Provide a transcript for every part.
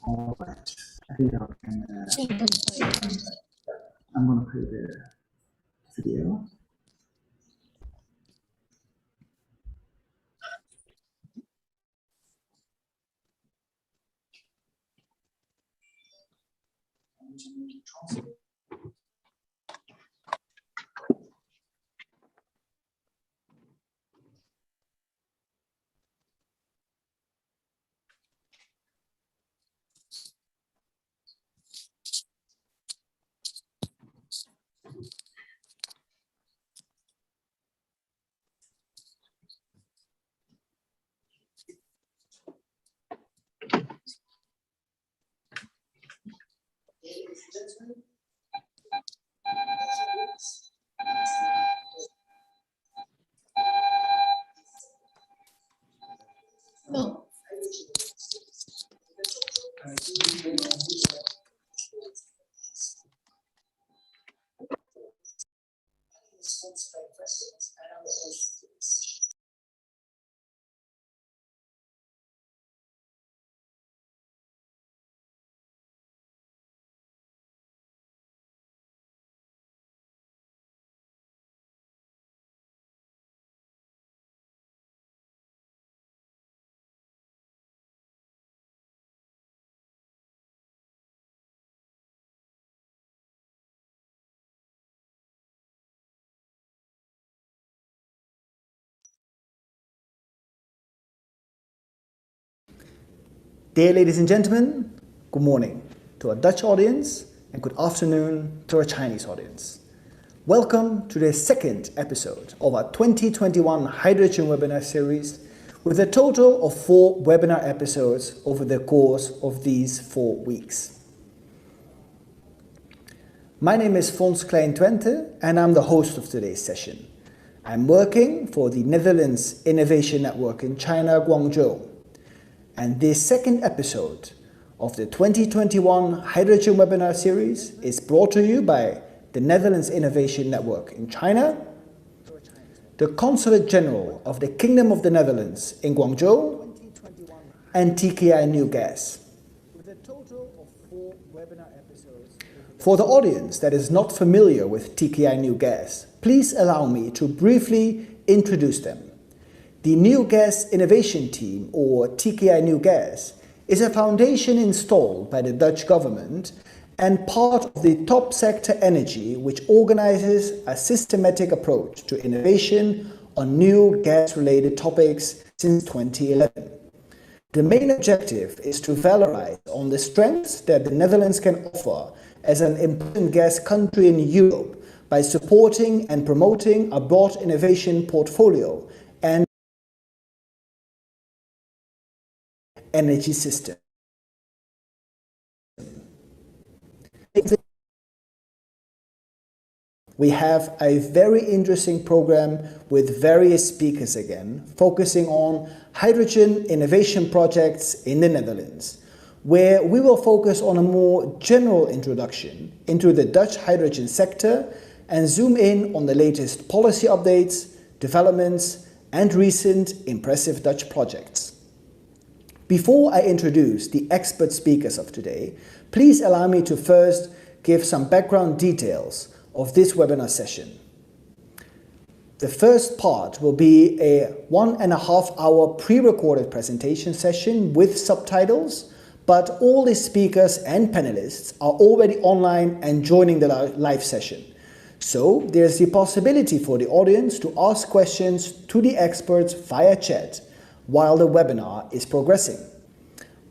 All right. I think I can, I'm going to play the video. No. Dear ladies and gentlemen, good morning to our Dutch audience and good afternoon to our Chinese audience. Welcome to the second episode of our 2021 Hydrogen webinar series with a total of 4 webinar episodes over the course of these 4 weeks. My name is Fons Klein-Twente and I'm the host of today's session. I'm working for the Netherlands Innovation Network in China, Guangzhou. And this second episode of the 2021 Hydrogen webinar series is brought to you by the Netherlands Innovation Network in China, the Consulate General of the Kingdom of the Netherlands in Guangzhou, and TKI New Gas. With a total of 4 webinar episodes. For the audience that is not familiar with TKI New Gas, please allow me to briefly introduce them. The New Gas Innovation Team, or TKI New Gas, is a foundation installed by the Dutch government and part of the Top Sector Energy, which organizes a systematic approach to innovation on new gas-related topics since 2011. The main objective is to valorize on the strengths that the Netherlands can offer as an important gas country in Europe by supporting and promoting a broad innovation portfolio and energy system. We have a very interesting program with various speakers again, focusing on hydrogen innovation projects in the Netherlands, where we will focus on a more general introduction into the Dutch hydrogen sector and zoom in on the latest policy updates, developments, and recent impressive Dutch projects. Before I introduce the expert speakers of today, please allow me to first give some background details of this webinar session. The first part will be a 1.5-hour pre-recorded presentation session with subtitles, but all the speakers and panelists are already online and joining the live session. So there's the possibility for the audience to ask questions to the experts via chat while the webinar is progressing.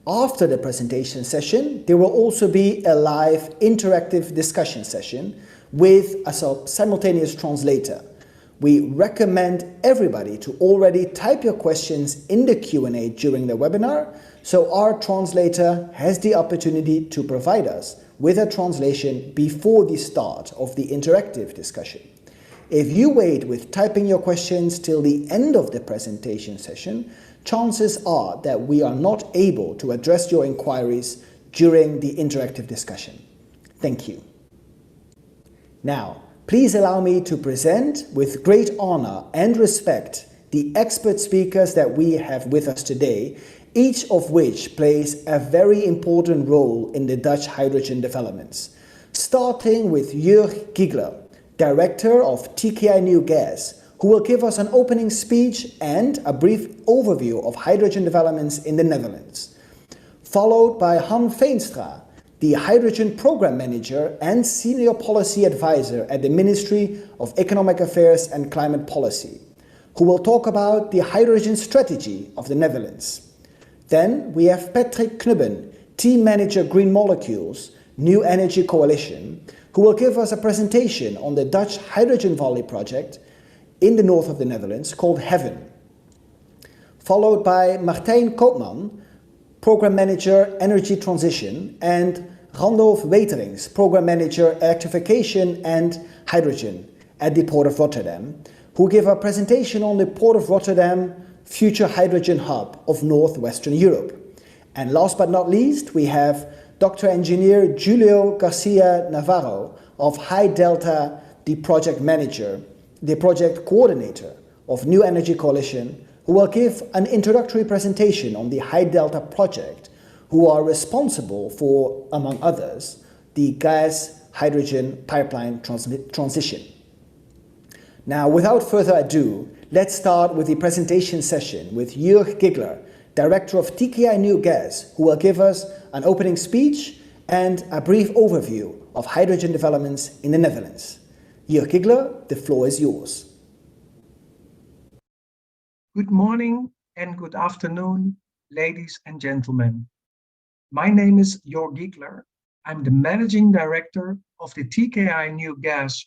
After the presentation session, there will also be a live interactive discussion session with a simultaneous translator. We recommend everybody to already type your questions in the Q&A during the webinar, so our translator has the opportunity to provide us with a translation before the start of the interactive discussion. If you wait with typing your questions till the end of the presentation session, chances are that we are not able to address your inquiries during the interactive discussion. Thank you. Now, please allow me to present with great honor and respect the expert speakers that we have with us today each of which plays a very important role in the Dutch hydrogen developments. Starting with Jörg Giegler, Director of TKI New Gas, who will give us an opening speech and a brief overview of hydrogen developments in the Netherlands. Followed by Han Veenstra, the Hydrogen Program Manager and Senior Policy Advisor at the Ministry of Economic Affairs and Climate Policy, who will talk about the hydrogen strategy of the Netherlands. Then we have Patrick Klubben, Team Manager Green Molecules, New Energy Coalition, who will give us a presentation on the Dutch Hydrogen Valley project in the north of the Netherlands called Heaven. Followed by Martijn Koopman, Program Manager Energy Transition, and Randolph Weterings, Program Manager Electrification and Hydrogen at the Port of Rotterdam, who give a presentation on the Port of Rotterdam Future Hydrogen Hub of Northwestern Europe. And last but not least, we have Dr. Engineer Julio Garcia Navarro of High Delta, the Project Manager, the Project Coordinator of New Energy Coalition, who will give an introductory presentation on the High Delta project, who are responsible for, among others, the gas-hydrogen pipeline transition. Now, without further ado, let's start with the presentation session with Jörg Giegler, Director of TKI New Gas, who will give us an opening speech and a brief overview of hydrogen developments in the Netherlands. Jörg Giegler, the floor is yours. Good morning and good afternoon, ladies and gentlemen. My name is Jörg Giegler. I'm the Managing Director of the TKI New Gas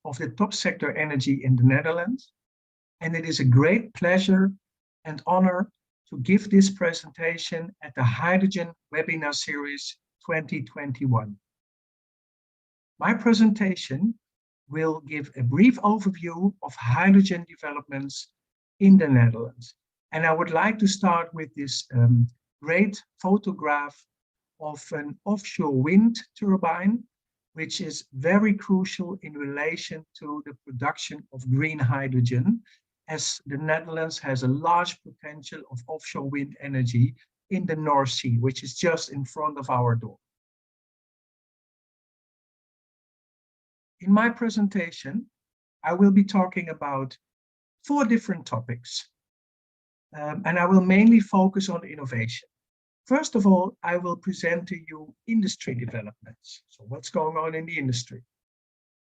of the top sector energy in the Netherlands. And it is a great pleasure and honor to give this presentation at the Hydrogen Webinar Series 2021. My presentation will give a brief overview of hydrogen developments in the Netherlands. And I would like to start with this great photograph of an offshore wind turbine, which is very crucial in relation to the production of green hydrogen, as the Netherlands has a large potential of offshore wind energy in the North Sea, which is just in front of our door. In my presentation, I will be talking about 4 different topics, and I will mainly focus on innovation. First of all, I will present to you industry developments. So what's going on in the industry?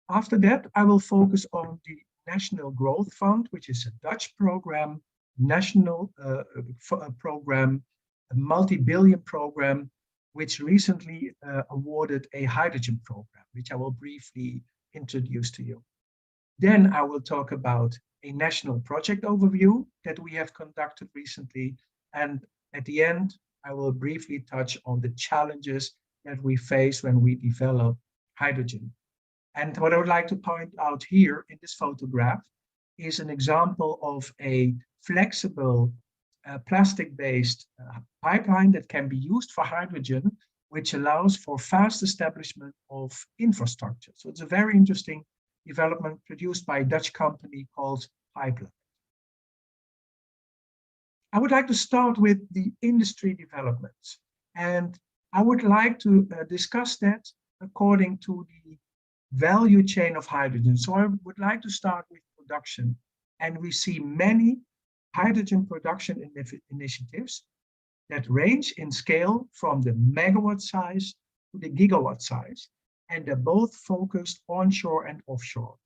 After that, I will focus on the National Growth Fund, which is a Dutch program, national program, a multi-billion program, which recently awarded a hydrogen program, which I will briefly introduce to you. Then I will talk about a national project overview that we have conducted recently. And at the end, I will briefly touch on the challenges that we face when we develop hydrogen. And what I would like to point out here in this photograph is an example of a flexible plastic-based pipeline that can be used for hydrogen, which allows for fast establishment of infrastructure. So it's a very interesting development produced by a Dutch company called Pipeline. I would like to start with the industry developments, and I would like to discuss that according to the value chain of hydrogen. So I would like to start with production, and we see many hydrogen production initiatives that range in scale from the megawatt size to the gigawatt size, and they're both focused onshore and offshore.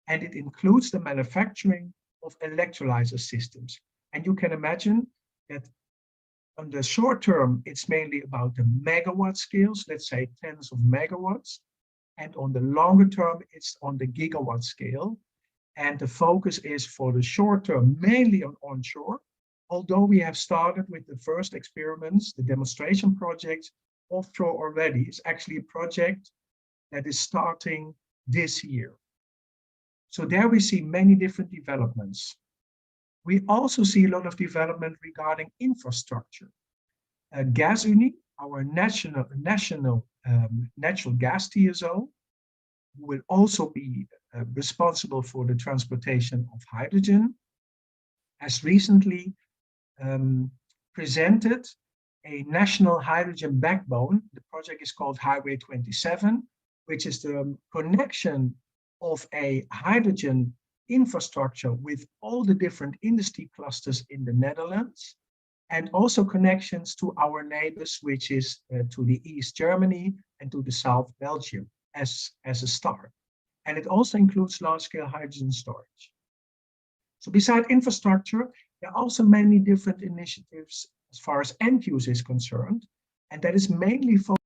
And it includes the manufacturing of electrolyzer systems. And you can imagine that on the short term, it's mainly about the megawatt scales, let's say tens of megawatts. And on the longer term, it's on the gigawatt scale. And the focus is for the short term, mainly on onshore, although we have started with the first experiments, the demonstration project offshore already. It's actually a project that is starting this year. So there we see many different developments. We also see a lot of development regarding infrastructure. GasUnie, our national natural gas TSO, will also be responsible for the transportation of hydrogen, has recently presented a national hydrogen backbone. The project is called Highway 27, which is the connection of a hydrogen infrastructure with all the different industry clusters in the Netherlands, and also connections to our neighbors, which is to the east Germany and to the south Belgium as a start. And it also includes large-scale hydrogen storage. So beside infrastructure, there are also many different initiatives as far as end use is concerned, and that is mainly focused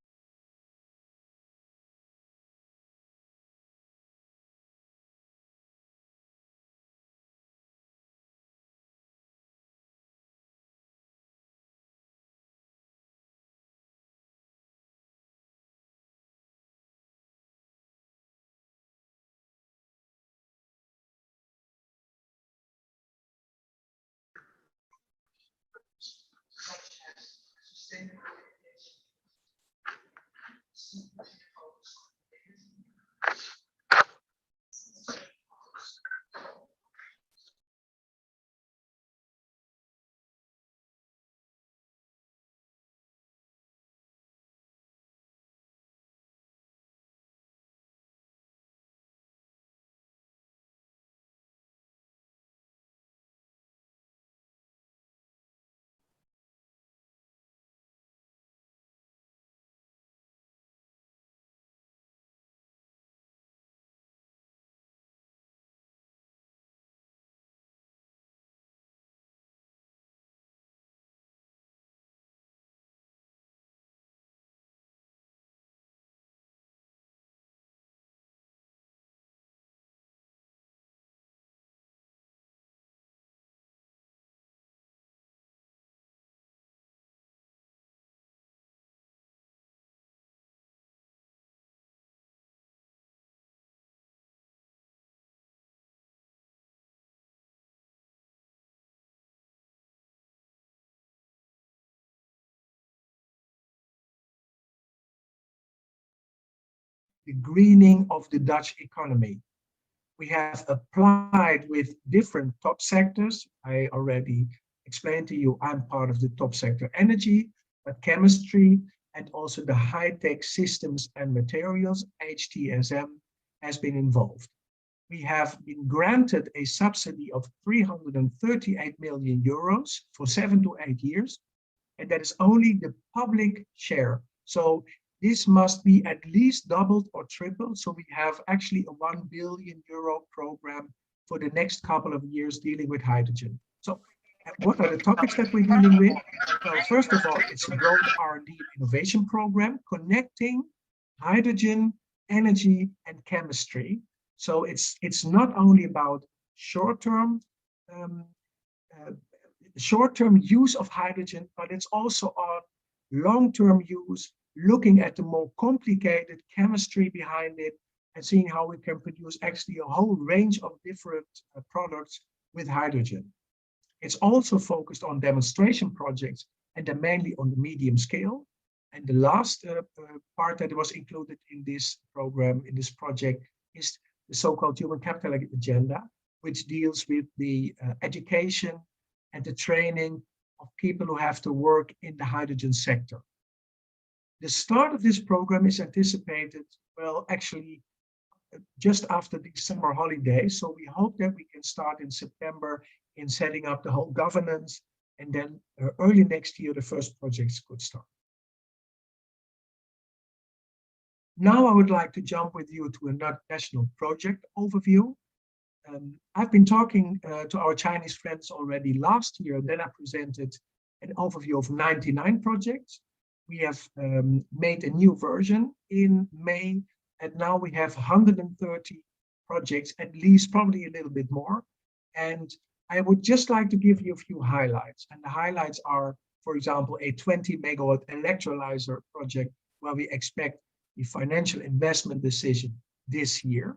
the greening of the Dutch economy. We have applied with different top sectors. I already explained to you, I'm part of the top sector energy, but chemistry and also the high-tech systems and materials, HTSM, has been involved. We have been granted a subsidy of 338 million euros for 7 to 8 years, and that is only the public share. So this must be at least doubled or tripled. So we have actually a 1 billion euro program for the next couple of years dealing with hydrogen. So what are the topics that we're dealing with? Well, first of all, it's a broad R&D innovation program connecting hydrogen, energy, and chemistry. So it's not only about short-term use of hydrogen, but it's also on long-term use, looking at the more complicated chemistry behind it and seeing how we can produce actually a whole range of different products with hydrogen. It's also focused on demonstration projects, and then mainly on the medium scale. And the last part that was included in this program, in this project, is the so-called human capital agenda, which deals with the education and the training of people who have to work in the hydrogen sector. The start of this program is anticipated, well, actually, just after the summer holidays. So we hope that we can start in September in setting up the whole governance, and then early next year, the first projects could start. Now I would like to jump with you to a national project overview. I've been talking to our Chinese friends already last year, and then I presented an overview of 99 projects. We have made a new version in May, and now we have 130 projects, at least probably a little bit more. And I would just like to give you a few highlights. And the highlights are, for example, a 20 megawatt electrolyzer project where we expect the financial investment decision this year.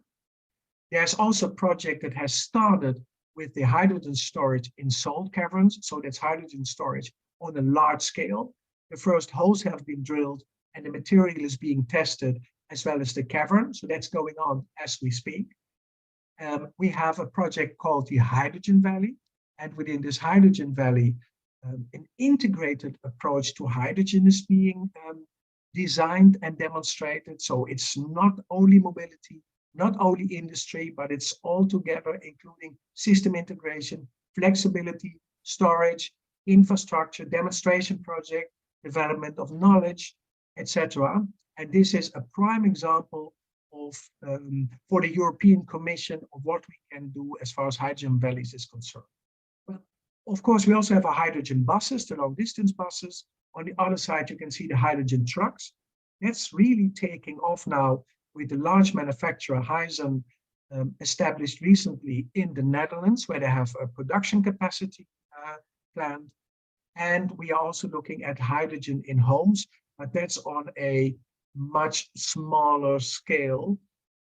There's also a project that has started with the hydrogen storage in salt caverns. So that's hydrogen storage on a large scale. The first holes have been drilled and the material is being tested, as well as the cavern. So that's going on as we speak. We have a project called the Hydrogen Valley. And within this Hydrogen Valley, an integrated approach to hydrogen is being designed and demonstrated. So it's not only mobility, not only industry, but it's all together, including system integration, flexibility, storage, infrastructure, demonstration project, development of knowledge, etc. And this is a prime example of for the European Commission of what we can do as far as hydrogen valleys is concerned. Well, of course, we also have our hydrogen buses, the long distance buses. On the other side, you can see the hydrogen trucks. That's really taking off now with the large manufacturer Hyzon, established recently in the Netherlands, where they have a production capacity planned. And we are also looking at hydrogen in homes, but that's on a much smaller scale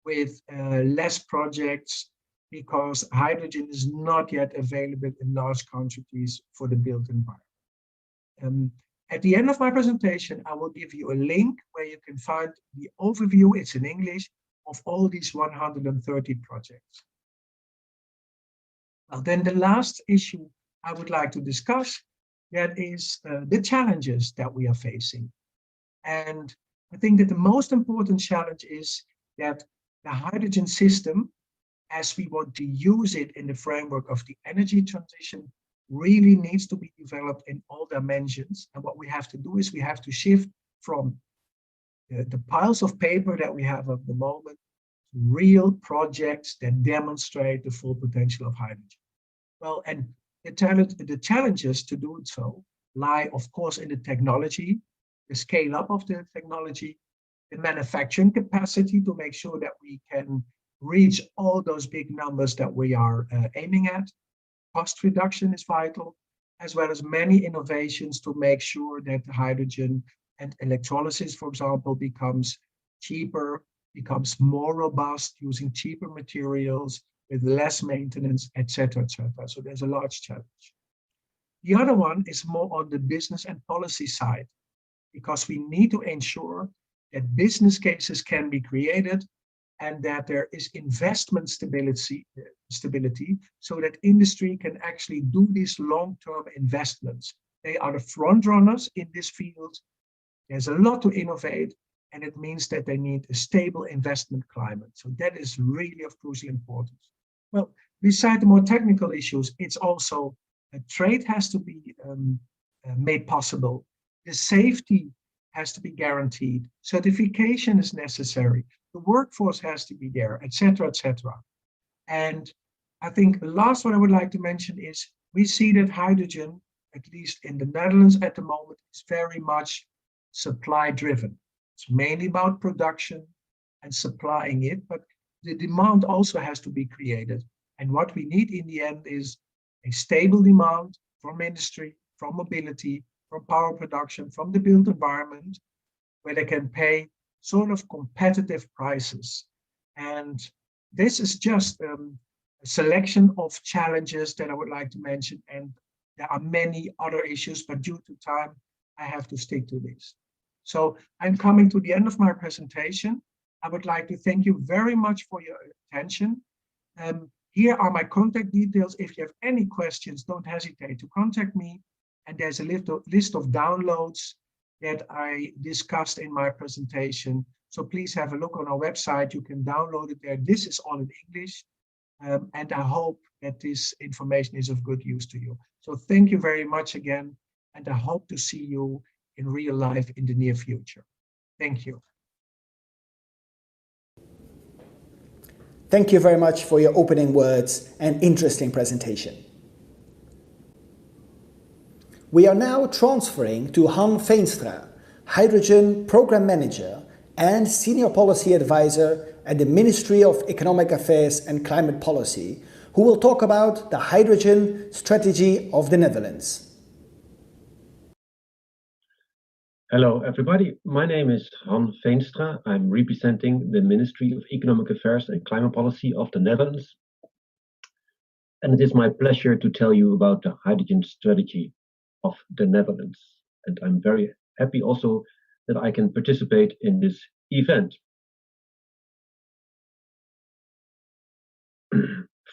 with less projects, because hydrogen is not yet available in large quantities for the built environment. At the end of my presentation, I will give you a link where you can find the overview, it's in English, of all these 130 projects. Well, then the last issue I would like to discuss, that is the challenges that we are facing. And I think that the most important challenge is that the hydrogen system, as we want to use it in the framework of the energy transition, really needs to be developed in all dimensions. And what we have to do is we have to shift from the piles of paper that we have at the moment to real projects that demonstrate the full potential of hydrogen. Well, and the challenges to do so lie, of course, in the technology, the scale up of the technology, the manufacturing capacity to make sure that we can reach all those big numbers that we are aiming at. Cost reduction is vital, as well as many innovations to make sure that hydrogen and electrolysis, for example, becomes cheaper, becomes more robust, using cheaper materials with less maintenance, etc., etc. So there's a large challenge. The other one is more on the business and policy side, because we need to ensure that business cases can be created and that there is investment stability so that industry can actually do these long-term investments. They are the front runners in this field. There's a lot to innovate, and it means that they need a stable investment climate. So that is really of crucial importance. Well, beside the more technical issues, it's also trade has to be made possible. The safety has to be guaranteed. Certification is necessary. The workforce has to be there, etc., etc. And I think the last one I would like to mention is we see that hydrogen, at least in the Netherlands at the moment, is very much supply driven. It's mainly about production and supplying it, but the demand also has to be created. And what we need in the end is a stable demand from industry, from mobility, from power production, from the built environment, where they can pay sort of competitive prices. And this is just a selection of challenges that I would like to mention. And there are many other issues, but due to time, I have to stick to this. So I'm coming to the end of my presentation. I would like to thank you very much for your attention. Here are my contact details. If you have any questions, don't hesitate to contact me. And there's a list of downloads that I discussed in my presentation. So please have a look on our website. You can download it there. This is all in English. And I hope that this information is of good use to you. So thank you very much again. And I hope to see you in real life in the near future. Thank you. Thank you very much for your opening words and interesting presentation. We are now transferring to Han Veenstra, Hydrogen Program Manager and Senior Policy Advisor at the Ministry of Economic Affairs and Climate Policy, who will talk about the hydrogen strategy of the Netherlands. Hello everybody, my name is Han Veenstra. I'm representing the Ministry of Economic Affairs and Climate Policy of the Netherlands. And it is my pleasure to tell you about the hydrogen strategy of the Netherlands. And I'm very happy also that I can participate in this event.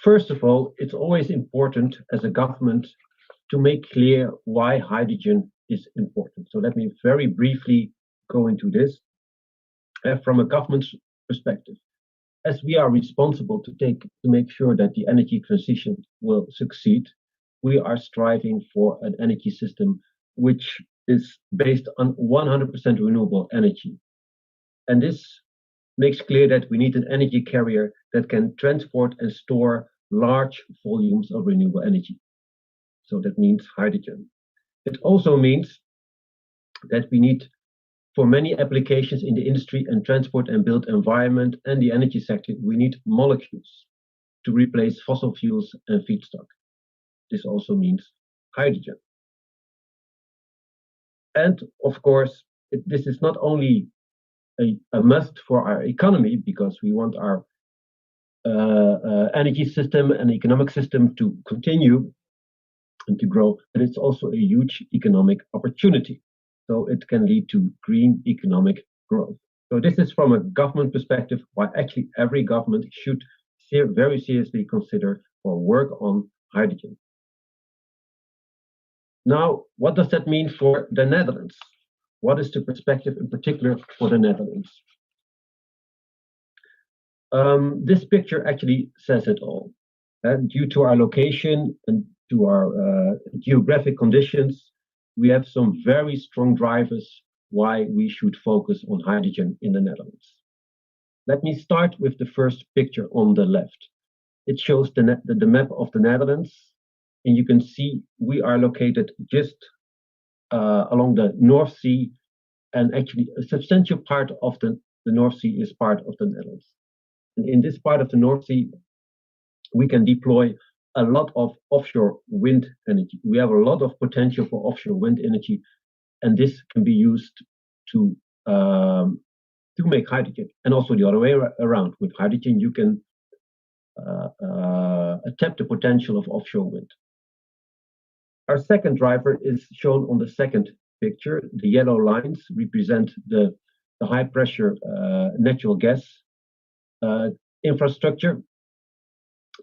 First of all, it's always important as a government to make clear why hydrogen is important. So let me very briefly go into this from a government's perspective. As we are responsible to make sure that the energy transition will succeed, we are striving for an energy system which is based on 100% renewable energy. And this makes clear that we need an energy carrier that can transport and store large volumes of renewable energy. So that means hydrogen. It also means that we need, for many applications in the industry and transport and built environment and the energy sector, we need molecules to replace fossil fuels and feedstock. This also means hydrogen. And of course, this is not only a must for our economy, because we want our energy system and economic system to continue and to grow, but it's also a huge economic opportunity. So it can lead to green economic growth. So this is from a government perspective, why actually every government should very seriously consider or work on hydrogen. Now, what does that mean for the Netherlands? What is the perspective in particular for the Netherlands? This picture actually says it all. Due to our location and to our geographic conditions, we have some very strong drivers why we should focus on hydrogen in the Netherlands. Let me start with the first picture on the left. It shows the map of the Netherlands, and you can see we are located just along the North Sea, and actually a substantial part of the North Sea is part of the Netherlands. And in this part of the North Sea, we can deploy a lot of offshore wind energy. We have a lot of potential for offshore wind energy, and this can be used to make hydrogen. And also the other way around. With hydrogen, you can tap the potential of offshore wind. Our second driver is shown on the second picture. The yellow lines represent the high pressure natural gas infrastructure.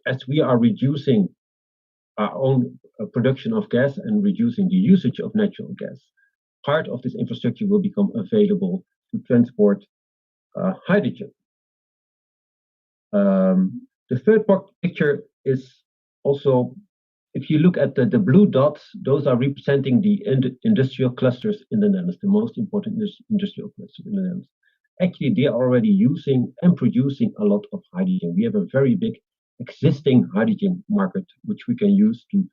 As we are reducing our own production of gas and reducing the usage of natural gas, part of this infrastructure will become available to transport hydrogen. The third picture is also, if you look at the blue dots, those are representing the industrial clusters in the Netherlands, the most important industrial clusters in the Netherlands. Actually, they are already using and producing a lot of hydrogen. We have a very big existing hydrogen market, which we can use to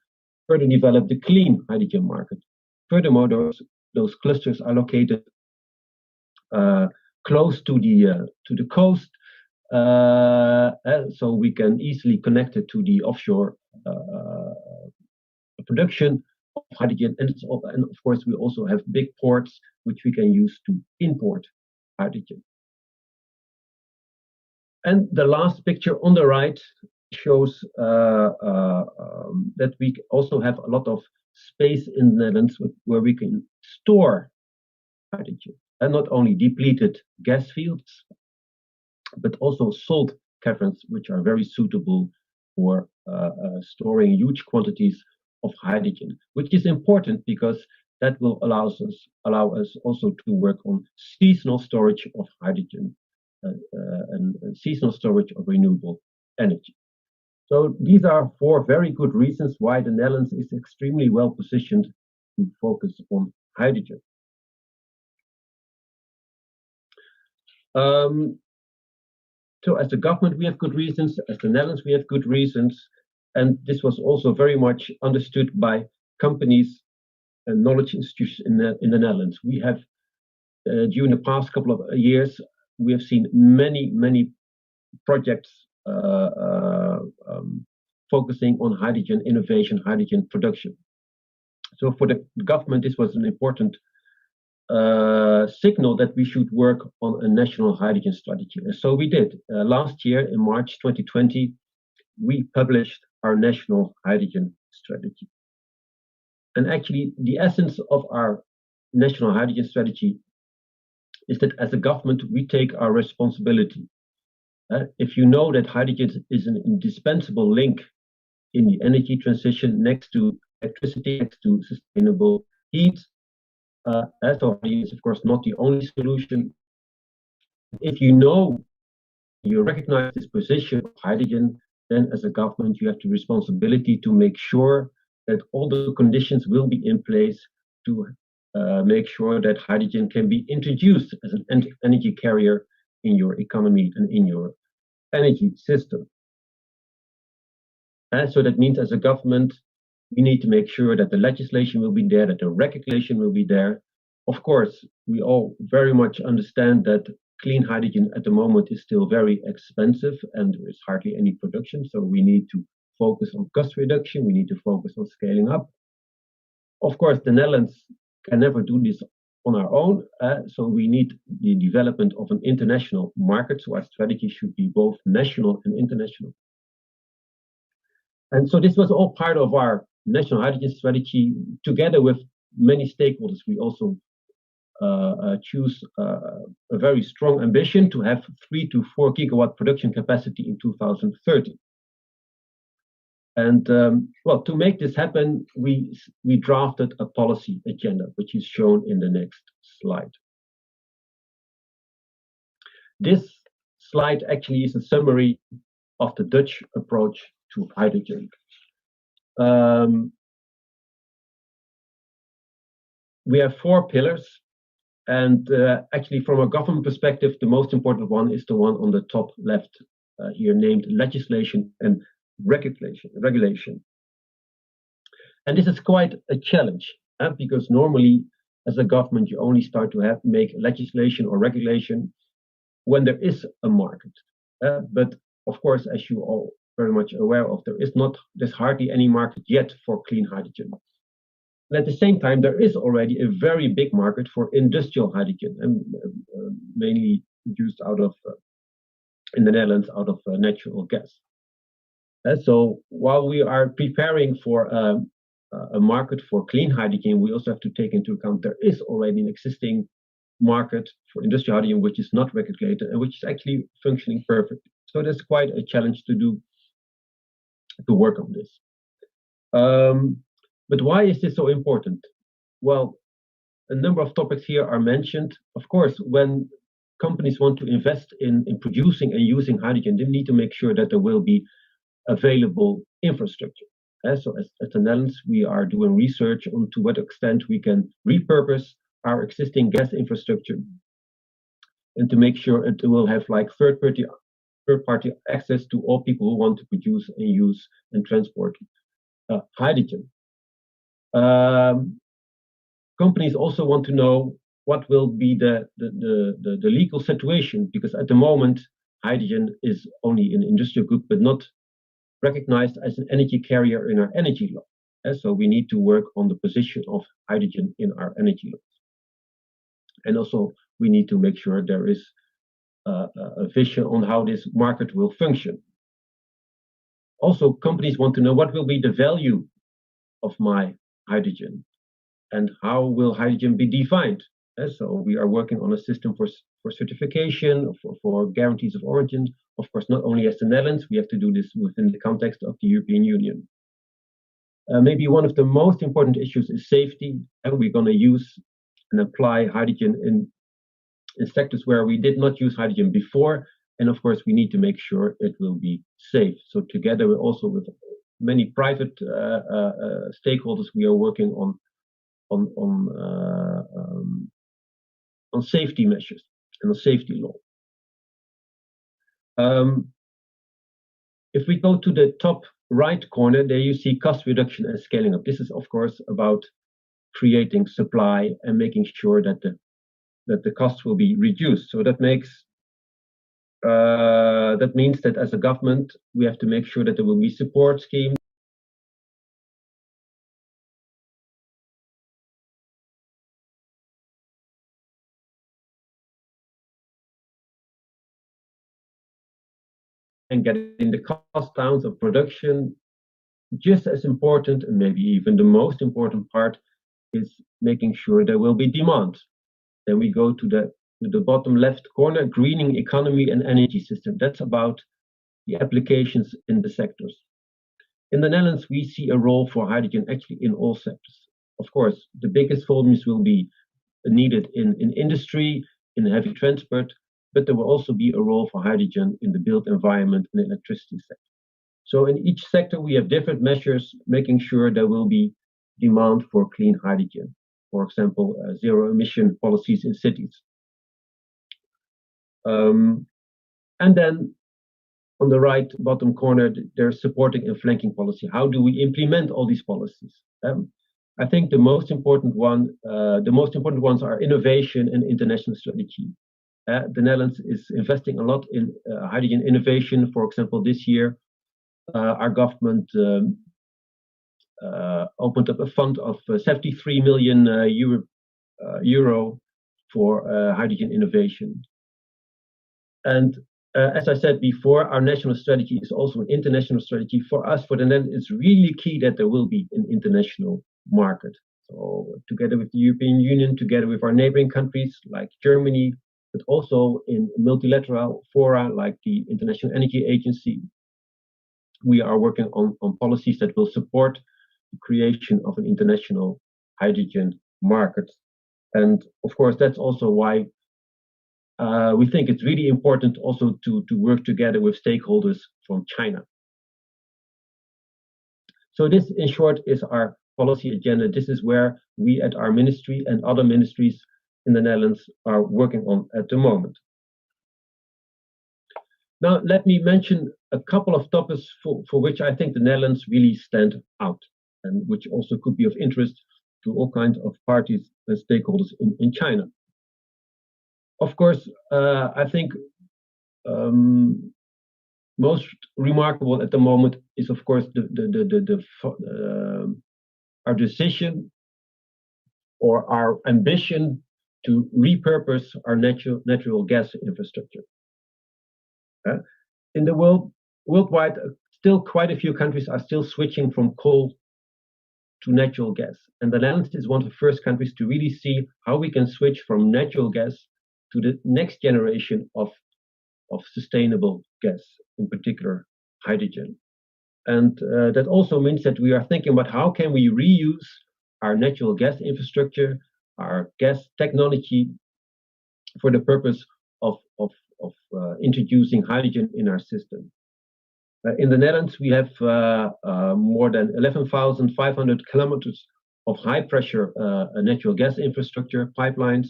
further develop the clean hydrogen market. Furthermore, those clusters are located close to the coast, so we can easily connect it to the offshore production of hydrogen. And of course, we also have big ports which we can use to import hydrogen. And the last picture on the right shows that we also have a lot of space in the Netherlands where we can store hydrogen, and not only depleted gas fields, but also salt caverns, which are very suitable for storing huge quantities of hydrogen, which is important because that will allow us also to work on seasonal storage of hydrogen and seasonal storage of renewable energy. So these are 4 very good reasons why the Netherlands is extremely well positioned to focus on hydrogen. So as a government, we have good reasons. As the Netherlands, we have good reasons. And this was also very much understood by companies and knowledge institutions in the Netherlands. We have, during the past couple of years, we have seen many projects focusing on hydrogen innovation, hydrogen production. So for the government, this was an important signal that we should work on a national hydrogen strategy. And so we did. Last year, in March 2020, we published our national hydrogen strategy. And actually, the essence of our national hydrogen strategy is that as a government, we take our responsibility. If you know that hydrogen is an indispensable link in the energy transition next to electricity next to sustainable heat. So hydrogen is of course not the only solution. If you recognize this position of hydrogen, then as a government you have the responsibility to make sure that all the conditions will be in place to make sure that hydrogen can be introduced as an energy carrier in your economy and in your energy system. So that means as a government, we need to make sure that the legislation will be there, that the regulation will be there. Of course, we all very much understand that clean hydrogen at the moment is still very expensive and there is hardly any production. So we need to focus on cost reduction. We need to focus on scaling up. Of course, the Netherlands can never do this on our own. So we need the development of an international market. So our strategy should be both national and international. And so this was all part of our national hydrogen strategy. Together with many stakeholders, we also choose a very strong ambition to have 3 to 4 gigawatt production capacity in 2030. And well, to make this happen, we drafted a policy agenda, which is shown in the next slide. This slide actually is a summary of the Dutch approach to hydrogen. We have 4 pillars, and actually from a government perspective, the most important one is the one on the top left here, named legislation and regulation. And this is quite a challenge, because normally as a government you only start to make legislation or regulation when there is a market. But of course, as you all very much aware of, there's hardly any market yet for clean hydrogen. And at the same time, there is already a very big market for industrial hydrogen, and mainly used out of in the Netherlands out of natural gas. So while we are preparing for a market for clean hydrogen, we also have to take into account there is already an existing market for industrial hydrogen which is not regulated and which is actually functioning perfectly. So that's quite a challenge to work on this. But why is this so important? Well, a number of topics here are mentioned. Of course, when companies want to invest in producing and using hydrogen, they need to make sure that there will be available infrastructure. So as the Netherlands, we are doing research on to what extent we can repurpose our existing gas infrastructure and to make sure it will have like third-party access to all people who want to produce and use and transport hydrogen. Companies also want to know what will be the legal situation, because at the moment hydrogen is only an industrial good but not recognized as an energy carrier in our energy law. So we need to work on the position of hydrogen in our energy laws. And also we need to make sure there is a vision on how this market will function. Also, companies want to know what will be the value of my hydrogen and how will hydrogen be defined. So we are working on a system for certification, for guarantees of origin. Of course, not only as the Netherlands, we have to do this within the context of the European Union. Maybe one of the most important issues is safety, and we're going to use and apply hydrogen in sectors where we did not use hydrogen before. And of course, we need to make sure it will be safe. So together we're also with many private stakeholders, we are working on safety measures and on safety law. If we go to the top right corner, there you see cost reduction and scaling up. This is of course about creating supply and making sure that the costs will be reduced. So that means that as a government, we have to make sure that there will be support schemes and getting the cost down of production. Just as important, and maybe even the most important part, is making sure there will be demand. Then we go to the bottom left corner, greening economy and energy system. That's about the applications in the sectors. In the Netherlands, we see a role for hydrogen actually in all sectors. Of course, the biggest volumes will be needed in industry, in heavy transport, but there will also be a role for hydrogen in the built environment and electricity sector. So in each sector, we have different measures making sure there will be demand for clean hydrogen. For example, zero emission policies in cities. And then on the right bottom corner, there's supporting and flanking policy. How do we implement all these policies? I think the most important ones are innovation and international strategy. The Netherlands is investing a lot in hydrogen innovation. For example, this year, our government opened up a fund of 73 million euro for hydrogen innovation. And as I said before, our national strategy is also an international strategy. For us, for the Netherlands, it's really key that there will be an international market. So together with the European Union, together with our neighboring countries like Germany, but also in multilateral fora like the International Energy Agency, we are working on policies that will support the creation of an international hydrogen market. And of course, that's also why we think it's really important also to work together with stakeholders from China. So this, in short, is our policy agenda. This is where we at our ministry and other ministries in the Netherlands are working on at the moment. Now, let me mention a couple of topics for which I think the Netherlands really stand out, and which also could be of interest to all kinds of parties and stakeholders in China. Of course, I think most remarkable at the moment is, of course, our decision or our ambition to repurpose our natural gas infrastructure. In the worldwide, still quite a few countries are still switching from coal to natural gas. And the Netherlands is one of the first countries to really see how we can switch from natural gas to the next generation of sustainable gas, in particular hydrogen. And that also means that we are thinking about how can we reuse our natural gas infrastructure, our gas technology, for the purpose of introducing hydrogen in our system. In the Netherlands, we have more than 11,500 kilometers of high-pressure natural gas infrastructure pipelines.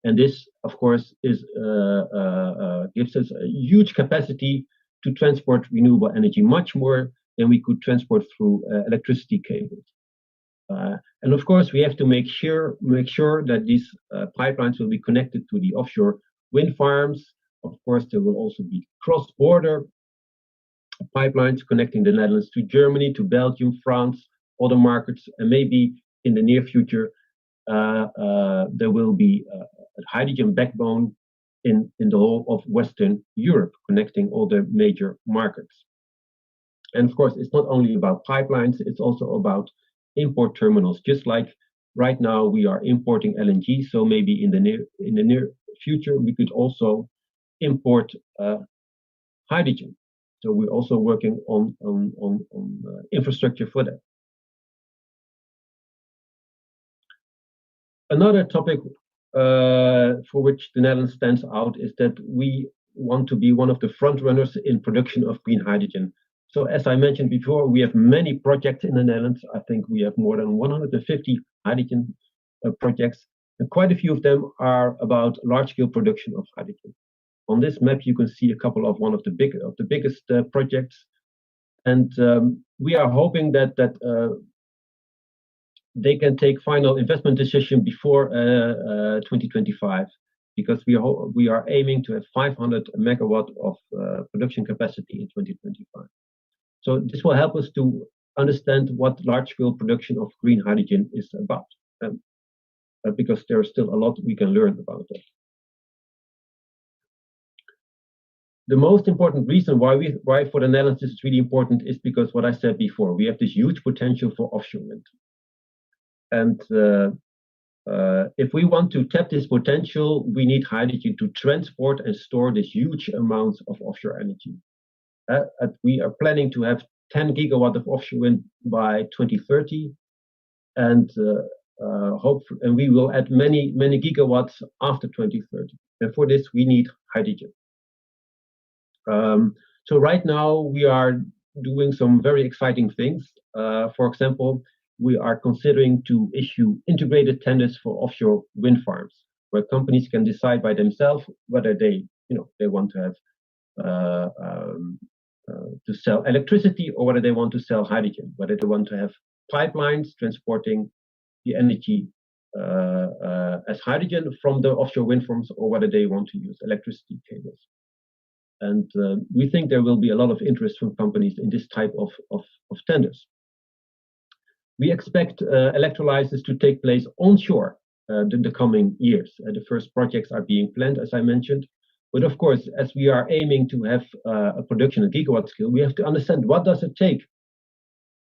And this, of course, gives us a huge capacity to transport renewable energy, much more than we could transport through electricity cables. And of course, we have to make sure that these pipelines will be connected to the offshore wind farms. Of course, there will also be cross-border pipelines connecting the Netherlands to Germany, to Belgium, France, other markets, and maybe in the near future there will be a hydrogen backbone in the whole of Western Europe, connecting all the major markets. And of course, it's not only about pipelines; it's also about import terminals. Just like right now, we are importing LNG, so maybe in the near future we could also import hydrogen. So we're also working on infrastructure for that. Another topic for which the Netherlands stands out is that we want to be one of the front runners in production of green hydrogen. So as I mentioned before, we have many projects in the Netherlands. I think we have more than 150 hydrogen projects, and quite a few of them are about large-scale production of hydrogen. On this map, you can see a couple of the biggest projects, and we are hoping that they can take final investment decision before 2025, because we are aiming to have 500 megawatt of production capacity in 2025. So this will help us to understand what large-scale production of green hydrogen is about, because there is still a lot we can learn about that. The most important reason why for the Netherlands this is really important is because what I said before, we have this huge potential for offshore wind. And if we want to tap this potential, we need hydrogen to transport and store this huge amounts of offshore energy. We are planning to have 10 gigawatt of offshore wind by 2030, and and we will add many gigawatts after 2030. And for this, we need hydrogen. So right now, we are doing some very exciting things. For example, we are considering to issue integrated tenders for offshore wind farms, where companies can decide by themselves whether they want to have to sell electricity, or whether they want to sell hydrogen, whether they want to have pipelines transporting the energy as hydrogen from the offshore wind farms, or whether they want to use electricity cables. And we think there will be a lot of interest from companies in this type of tenders. We expect electrolysis to take place onshore in the coming years. The first projects are being planned, as I mentioned. But of course, as we are aiming to have a production at gigawatt scale, we have to understand what does it take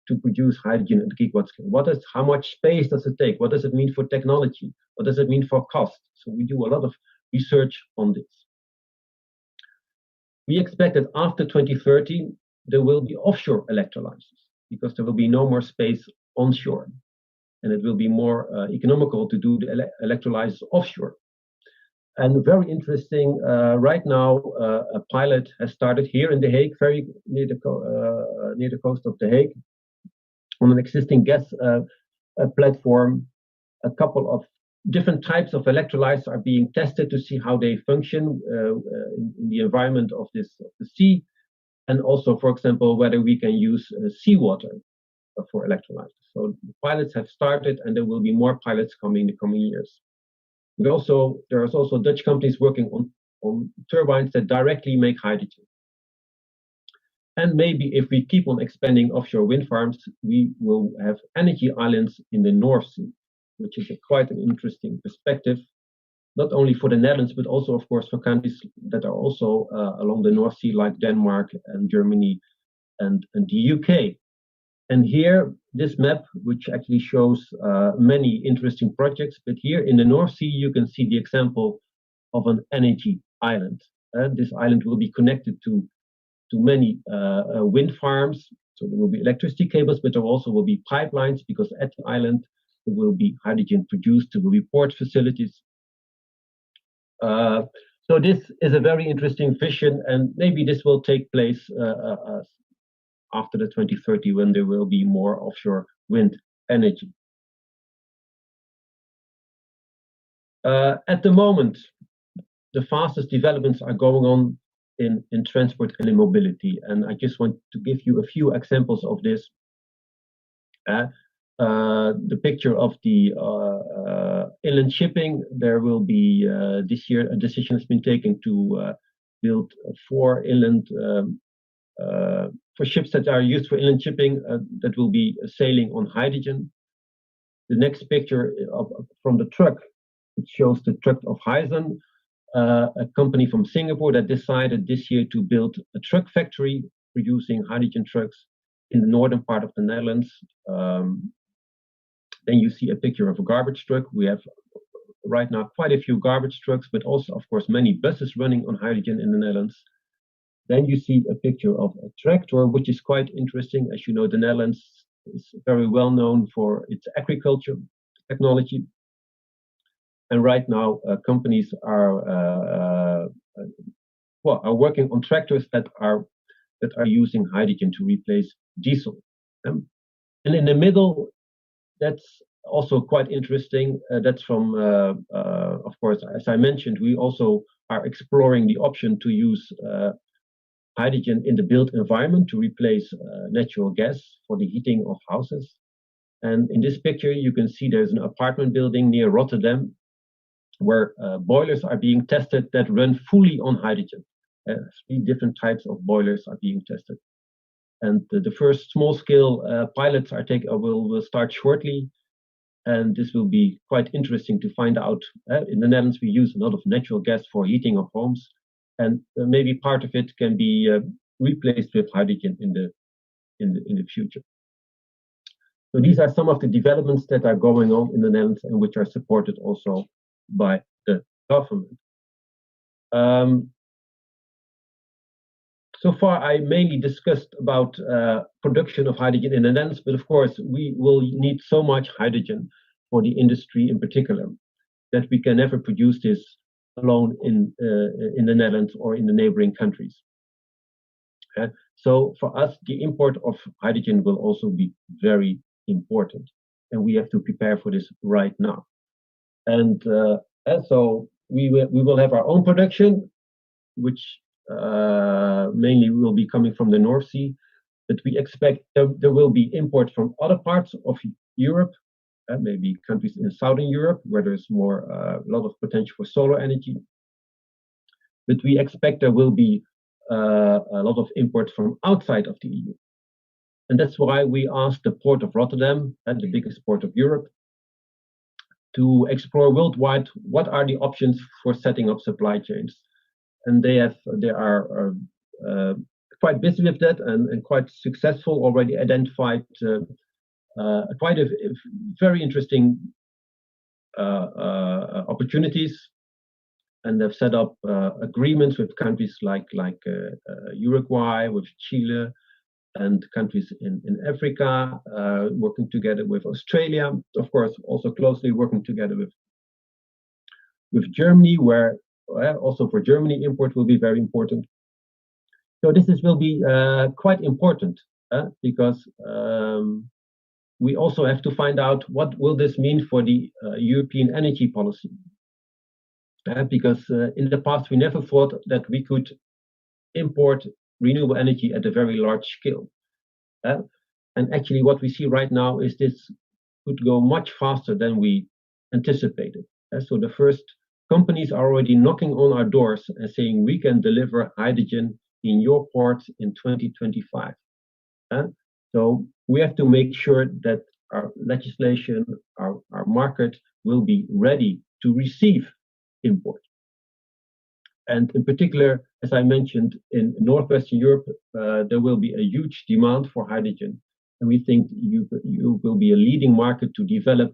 to produce hydrogen at gigawatt scale. How much space does it take? What does it mean for technology? What does it mean for cost? So we do a lot of research on this. We expect that after 2030, there will be offshore electrolysis, because there will be no more space onshore, and it will be more economical to do the electrolysis offshore. And very interesting, right now, a pilot has started here in The Hague, very near the coast of The Hague, on an existing gas platform. A couple of different types of electrolyzers are being tested to see how they function in the environment of the sea, and also, for example, whether we can use seawater for electrolyzers. So the pilots have started, and there will be more pilots coming in the coming years. There are also Dutch companies working on turbines that directly make hydrogen. And maybe if we keep on expanding offshore wind farms, we will have energy islands in the North Sea, which is quite an interesting perspective, not only for the Netherlands, but also, of course, for countries that are also along the North Sea, like Denmark and Germany and the UK. And here, this map, which actually shows many interesting projects, but here in the North Sea, you can see the example of an energy island. This island will be connected to many wind farms. So there will be electricity cables, but there also will be pipelines, because at the island, there will be hydrogen produced, there will be port facilities. So this is a very interesting vision, and maybe this will take place after the 2030, when there will be more offshore wind energy. At the moment, the fastest developments are going on in transport and in mobility, and I just want to give you a few examples of this. The picture of the inland shipping, there will be this year a decision has been taken to build 4 inland for ships that are used for inland shipping that will be sailing on hydrogen. The next picture from the truck, it shows the truck of Hyzon, a company from Singapore that decided this year to build a truck factory producing hydrogen trucks in the northern part of the Netherlands. Then you see a picture of a garbage truck. We have right now quite a few garbage trucks, but also, of course, many buses running on hydrogen in the Netherlands. Then you see a picture of a tractor, which is quite interesting. As you know, the Netherlands is very well known for its agriculture technology. And right now, companies are working on tractors that are using hydrogen to replace diesel. And in the middle, that's also quite interesting. That's from, of course, as I mentioned, we also are exploring the option to use hydrogen in the built environment to replace natural gas for the heating of houses. And in this picture, you can see there's an apartment building near Rotterdam where boilers are being tested that run fully on hydrogen. 3 different types of boilers are being tested. And the first small-scale pilots will start shortly. And this will be quite interesting to find out. In the Netherlands, we use a lot of natural gas for heating of homes. And maybe part of it can be replaced with hydrogen in the future. So these are some of the developments that are going on in the Netherlands and which are supported also by the government. So far, I mainly discussed about production of hydrogen in the Netherlands, but of course, we will need so much hydrogen for the industry in particular that we can never produce this alone in the Netherlands or in the neighboring countries. So for us, the import of hydrogen will also be very important, and we have to prepare for this right now. And so we will have our own production, which mainly will be coming from the North Sea, but we expect there will be import from other parts of Europe, maybe countries in Southern Europe where there's more a lot of potential for solar energy. But we expect there will be a lot of imports from outside of the EU. And that's why we asked the port of Rotterdam, the biggest port of Europe, to explore worldwide what are the options for setting up supply chains. And they are quite busy with that and quite successful, already identified quite a very interesting opportunities. And they've set up agreements with countries like Uruguay, with Chile, and countries in Africa, working together with Australia, of course, also closely working together with Germany, where also for Germany import will be very important. So this will be quite important because we also have to find out what will this mean for the European energy policy. Because in the past we never thought that we could import renewable energy at a very large scale. And actually what we see right now is this could go much faster than we anticipated. So the first companies are already knocking on our doors and saying we can deliver hydrogen in your port in 2025. So we have to make sure that our legislation, our market will be ready to receive import. And in particular, as I mentioned, in Northwestern Europe, there will be a huge demand for hydrogen. And we think you will be a leading market to develop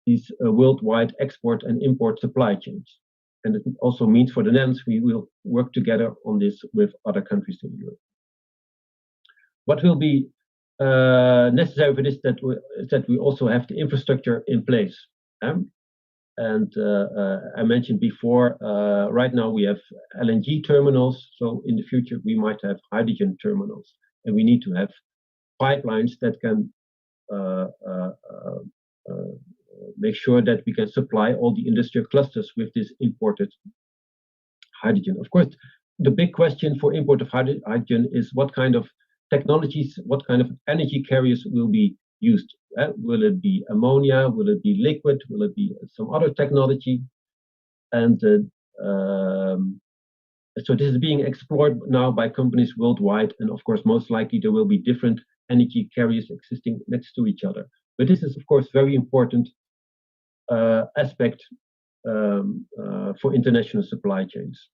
these worldwide export and import supply chains. And it also means for the Netherlands, we will work together on this with other countries in Europe. What will be necessary for this is that we also have the infrastructure in place. And I mentioned before, right now we have LNG terminals. So in the future, we might have hydrogen terminals. And we need to have pipelines that can make sure that we can supply all the industrial clusters with this imported hydrogen. Of course, the big question for import of hydrogen is what kind of technologies, what kind of energy carriers will be used. Will it be ammonia? Will it be liquid? Will it be some other technology? And so this is being explored now by companies worldwide. And of course, most likely there will be different energy carriers existing next to each other. But this is, of course, very important aspect for international supply chains.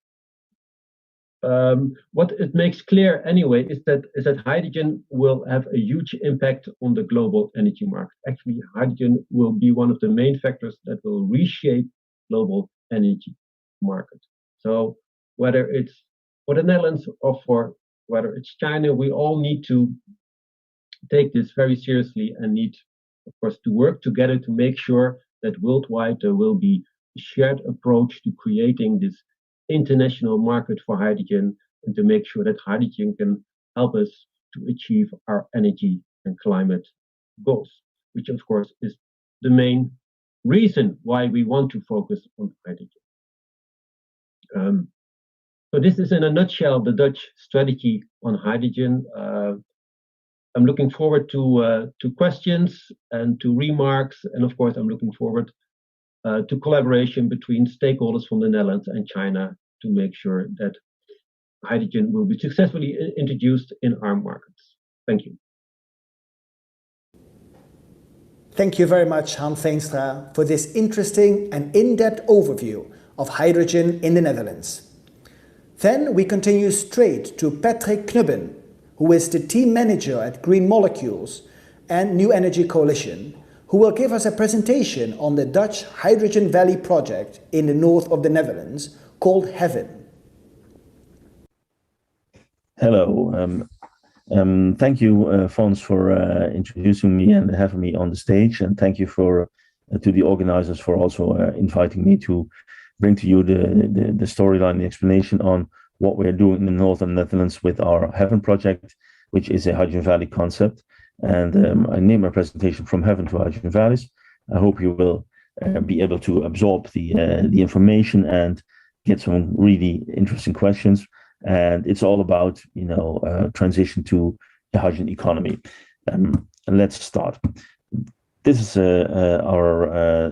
What it makes clear anyway is that hydrogen will have a huge impact on the global energy market. Actually, hydrogen will be one of the main factors that will reshape global energy market. So whether it's for the Netherlands or for whether it's China, we all need to take this very seriously and need, of course, to work together to make sure that worldwide there will be a shared approach to creating this international market for hydrogen and to make sure that hydrogen can help us to achieve our energy and climate goals, which of course is the main reason why we want to focus on hydrogen. So this is in a nutshell the Dutch strategy on hydrogen. I'm looking forward to questions and to remarks, and of course I'm looking forward to collaboration between stakeholders from the Netherlands and China to make sure that hydrogen will be successfully introduced in our markets. Thank you. Thank you very much, Hans Veenstra, for this interesting and in-depth overview of hydrogen in the Netherlands. Then we continue straight to Patrick Klubben, who is the team manager at Green Molecules and New Energy Coalition, who will give us a presentation on the Dutch Hydrogen Valley project in the north of the Netherlands called Heaven. Hello. Thank you, Fons, for introducing me and having me on the stage, and thank you for to the organizers for also inviting me to bring to you the storyline, the explanation on what we're doing in the northern Netherlands with our Heaven project, which is a Hydrogen Valley concept. And I name my presentation From Heaven to Hydrogen Valleys. I hope you will be able to absorb the information and get some really interesting questions. And it's all about transition to a hydrogen economy. And let's start. This is our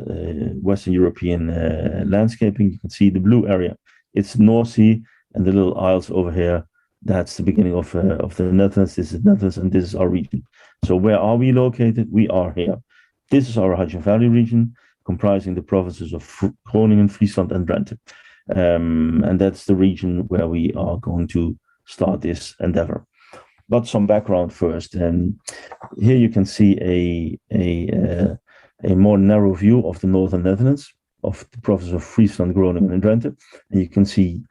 Western European landscaping. You can see the blue area. It's North Sea, and the little isles over here. That's the beginning of the Netherlands. This is Netherlands, and this is our region. So where are we located? We are here. This is our Hydrogen Valley region, comprising the provinces of Groningen, Friesland, and Drenthe. And that's the region where we are going to start this endeavor. But some background first. And here you can see a more narrow view of the northern Netherlands, of the provinces of Friesland, Groningen, and Drenthe. And you can see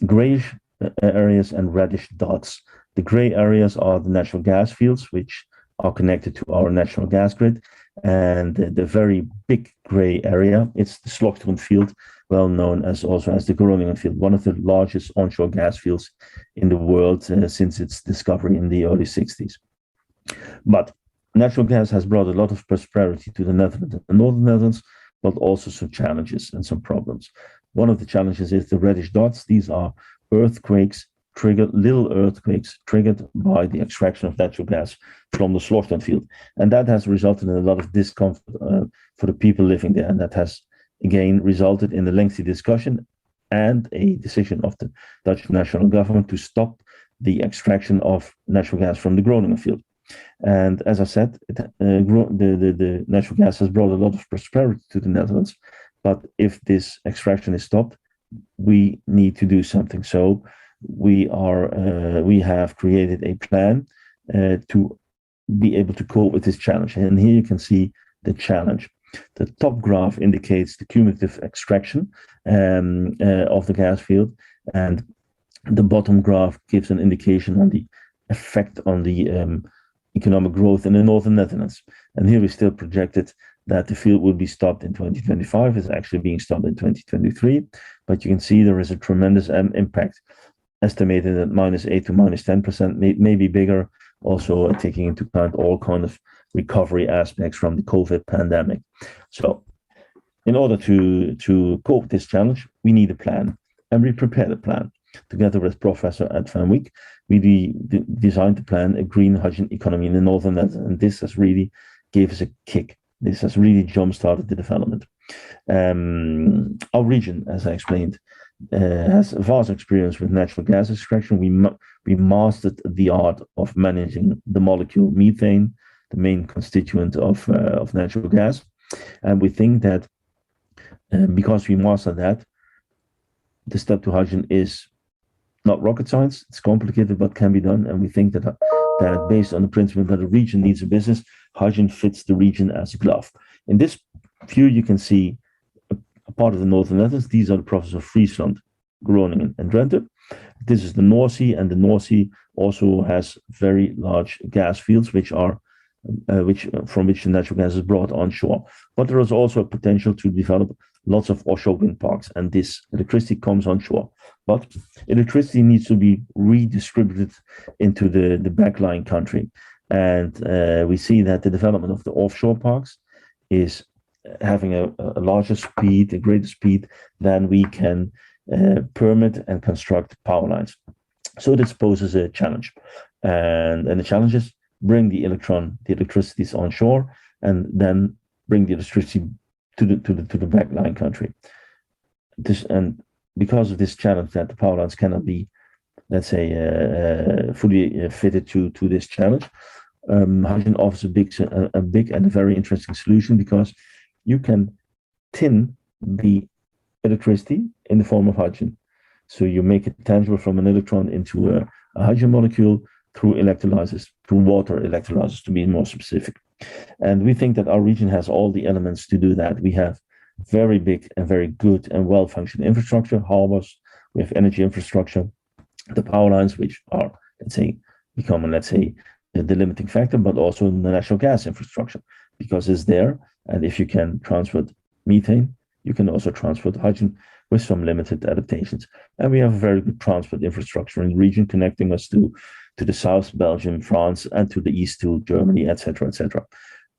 grayish areas and reddish dots. The gray areas are the natural gas fields, which are connected to our national gas grid. And the very big gray area, it's the Slochteren field, well known as also as the Groningen field, one of the largest onshore gas fields in the world since its discovery in the early 60s. But natural gas has brought a lot of prosperity to the Netherlands, the northern Netherlands, but also some challenges and some problems. One of the challenges is the reddish dots. These are little earthquakes triggered by the extraction of natural gas from the Slochteren field. And that has resulted in a lot of discomfort for the people living there. And that has, again, resulted in a lengthy discussion and a decision of the Dutch national government to stop the extraction of natural gas from the Groningen field. And as I said, the natural gas has brought a lot of prosperity to the Netherlands. But if this extraction is stopped, we need to do something. So we have created a plan to be able to cope with this challenge. And here you can see the challenge. The top graph indicates the cumulative extraction of the gas field, and the bottom graph gives an indication on the effect on the economic growth in the northern Netherlands. And here we still projected that the field will be stopped in 2025. It's actually being stopped in 2023, but you can see there is a tremendous impact, estimated at -8 to -10%, maybe bigger, also taking into account all kind of recovery aspects from the COVID pandemic. So in order to cope with this challenge, we need a plan, and we prepared a plan. Together with Professor Ed van Wyk, we designed the plan, a green hydrogen economy in the northern Netherlands, and this has really gave us a kick. This has really jump-started the development. Our region, as I explained, has vast experience with natural gas extraction. We mastered the art of managing the molecule methane, the main constituent of natural gas. And we think that because we mastered that, the step to hydrogen is not rocket science. It's complicated, but can be done. And we think that based on the principle that a region needs a business, hydrogen fits the region as a glove. In this view, you can see a part of the northern Netherlands. These are the provinces of Friesland, Groningen, and Drenthe. This is the North Sea, and the North Sea also has very large gas fields, from which the natural gas is brought onshore. But there is also a potential to develop lots of offshore wind parks, and this electricity comes onshore. But electricity needs to be redistributed into the backlying country. And we see that the development of the offshore parks is having a larger speed, a greater speed than we can permit and construct power lines. So this poses a challenge. And the challenge is bring the electricity onshore, and then bring the electricity to the backlying country. And because of this challenge, that the power lines cannot be, let's say, fully fitted to this challenge, hydrogen offers a big and a very interesting solution, because you can tin the electricity in the form of hydrogen. So you make it tangible from an electron into a hydrogen molecule through electrolyzers, through water electrolyzers, to be more specific. And we think that our region has all the elements to do that. We have very big and very good and well-functioning infrastructure, harbors, we have energy infrastructure, the power lines, which are let's say, becoming, let's say, the limiting factor, but also the natural gas infrastructure, because it's there. And if you can transport methane, you can also transport hydrogen with some limited adaptations. And we have a very good transport infrastructure in the region, connecting us to the south, Belgium, France, and to the east to Germany, etc., etc.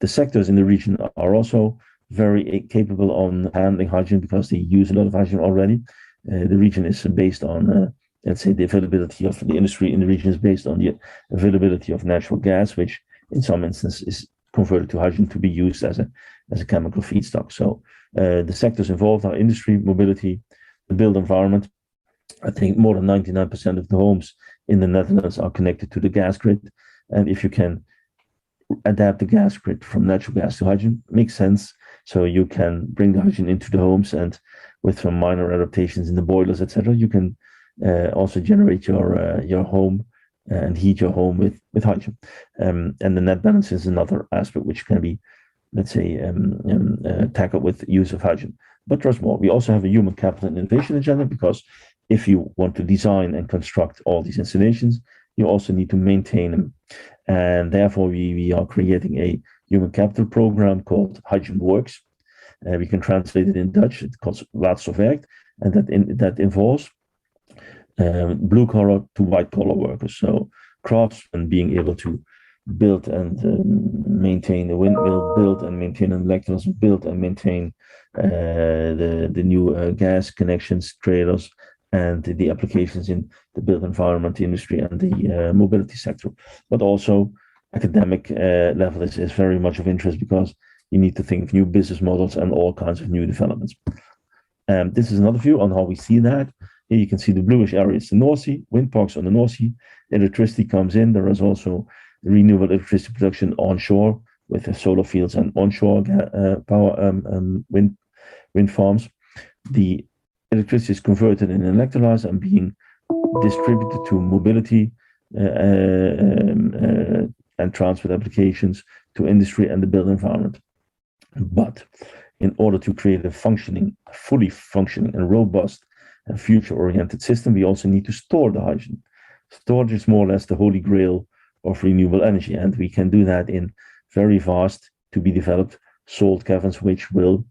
The sectors in the region are also very capable on handling hydrogen because they use a lot of hydrogen already. The region is based on, let's say, the availability of the industry in the region is based on the availability of natural gas, which in some instances is converted to hydrogen to be used as a chemical feedstock. So the sectors involved are industry, mobility, the built environment. I think more than 99% of the homes in the Netherlands are connected to the gas grid. And if you can adapt the gas grid from natural gas to hydrogen, makes sense. So you can bring the hydrogen into the homes, and with some minor adaptations in the boilers, etc., you can also generate your home and heat your home with hydrogen. And the net balance is another aspect which can be, let's say, tackled with use of hydrogen. But there's more. We also have a human capital and innovation agenda, because if you want to design and construct all these installations, you also need to maintain them. And therefore, we are creating a human capital program called Hydrogen Works. We can translate it in Dutch. It's called Waterstofwerk, and that involves blue collar to white collar workers. So craftsmen being able to build and maintain a windmill, build and maintain an electrolysis, build and maintain the new gas connections, trailers, and the applications in the built environment industry and the mobility sector. But also academic level is very much of interest, because you need to think of new business models and all kinds of new developments. This is another view on how we see that. Here you can see the bluish areas, the North Sea, wind parks on the North Sea. Electricity comes in. There is also renewable electricity production onshore with the solar fields and onshore power wind farms. The electricity is converted in an electrolyzer and being distributed to mobility and transport applications, to industry and the built environment. But in order to create a fully functioning and robust and future-oriented system, we also need to store the hydrogen. Storage is more or less the holy grail of renewable energy, and we can do that in very fast to be developed salt caverns, which will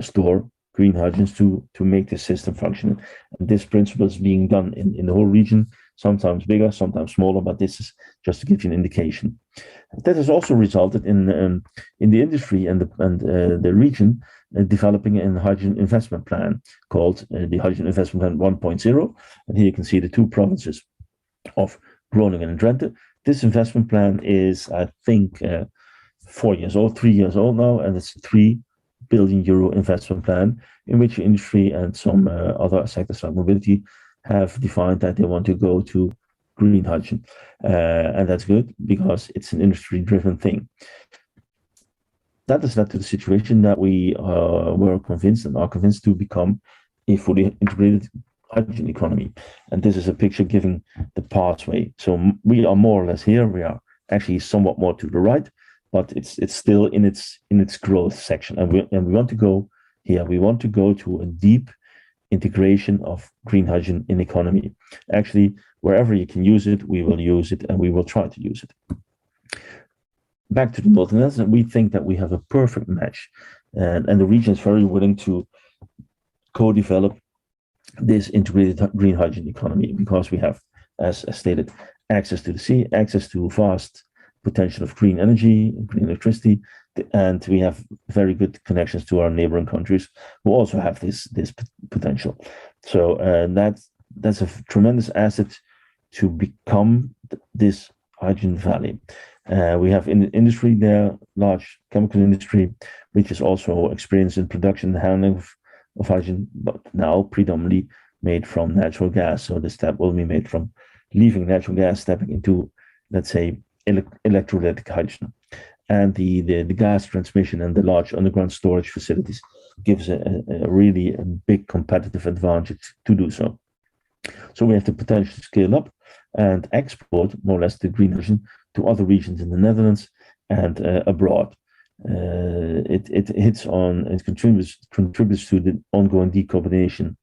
store green hydrogens to make the system functional. And this principle is being done in the whole region, sometimes bigger, sometimes smaller, but this is just to give you an indication. That has also resulted in the industry and the region developing a hydrogen investment plan called the Hydrogen Investment Plan 1.0. And here you can see the two provinces of Groningen and Drenthe. This investment plan is, I think, 3 years old now, and it's a €3 billion investment plan in which industry and some other sectors like mobility have defined that they want to go to green hydrogen. And that's good, because it's an industry-driven thing. That has led to the situation that we were convinced and are convinced to become a fully integrated hydrogen economy. And this is a picture giving the pathway. So we are more or less here. We are actually somewhat more to the right, but it's still in its growth section. And we want to go here. We want to go to a deep integration of green hydrogen in economy. Actually, wherever you can use it, we will use it, and we will try to use it. Back to the Netherlands, and we think that we have a perfect match, and the region is very willing to co-develop this integrated green hydrogen economy, because we have, as stated, access to the sea, access to vast potential of green energy, green electricity, and we have very good connections to our neighboring countries who also have this potential. So that's a tremendous asset to become this hydrogen valley. We have in the industry there, large chemical industry, which is also experienced in production and handling of hydrogen, but now predominantly made from natural gas. So the step will be made from leaving natural gas, stepping into, let's say, electrolytic hydrogen. And the gas transmission and the large underground storage facilities gives a really big competitive advantage to do so. So we have the potential to scale up and export more or less the green hydrogen to other regions in the Netherlands and abroad. It contributes to the ongoing decarbonization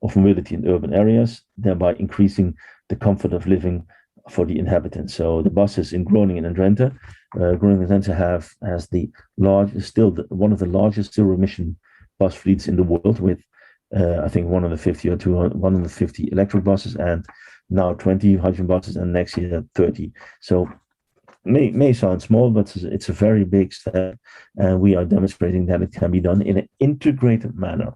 of mobility in urban areas, thereby increasing the comfort of living for the inhabitants. So the buses in Groningen and Drenthe, Groningen and Drenthe has the one of the largest zero-emission bus fleets in the world, with I think 150 or 150 electric buses, and now 20 hydrogen buses, and next year 30. So may sound small, but it's a very big step, and we are demonstrating that it can be done in an integrated manner.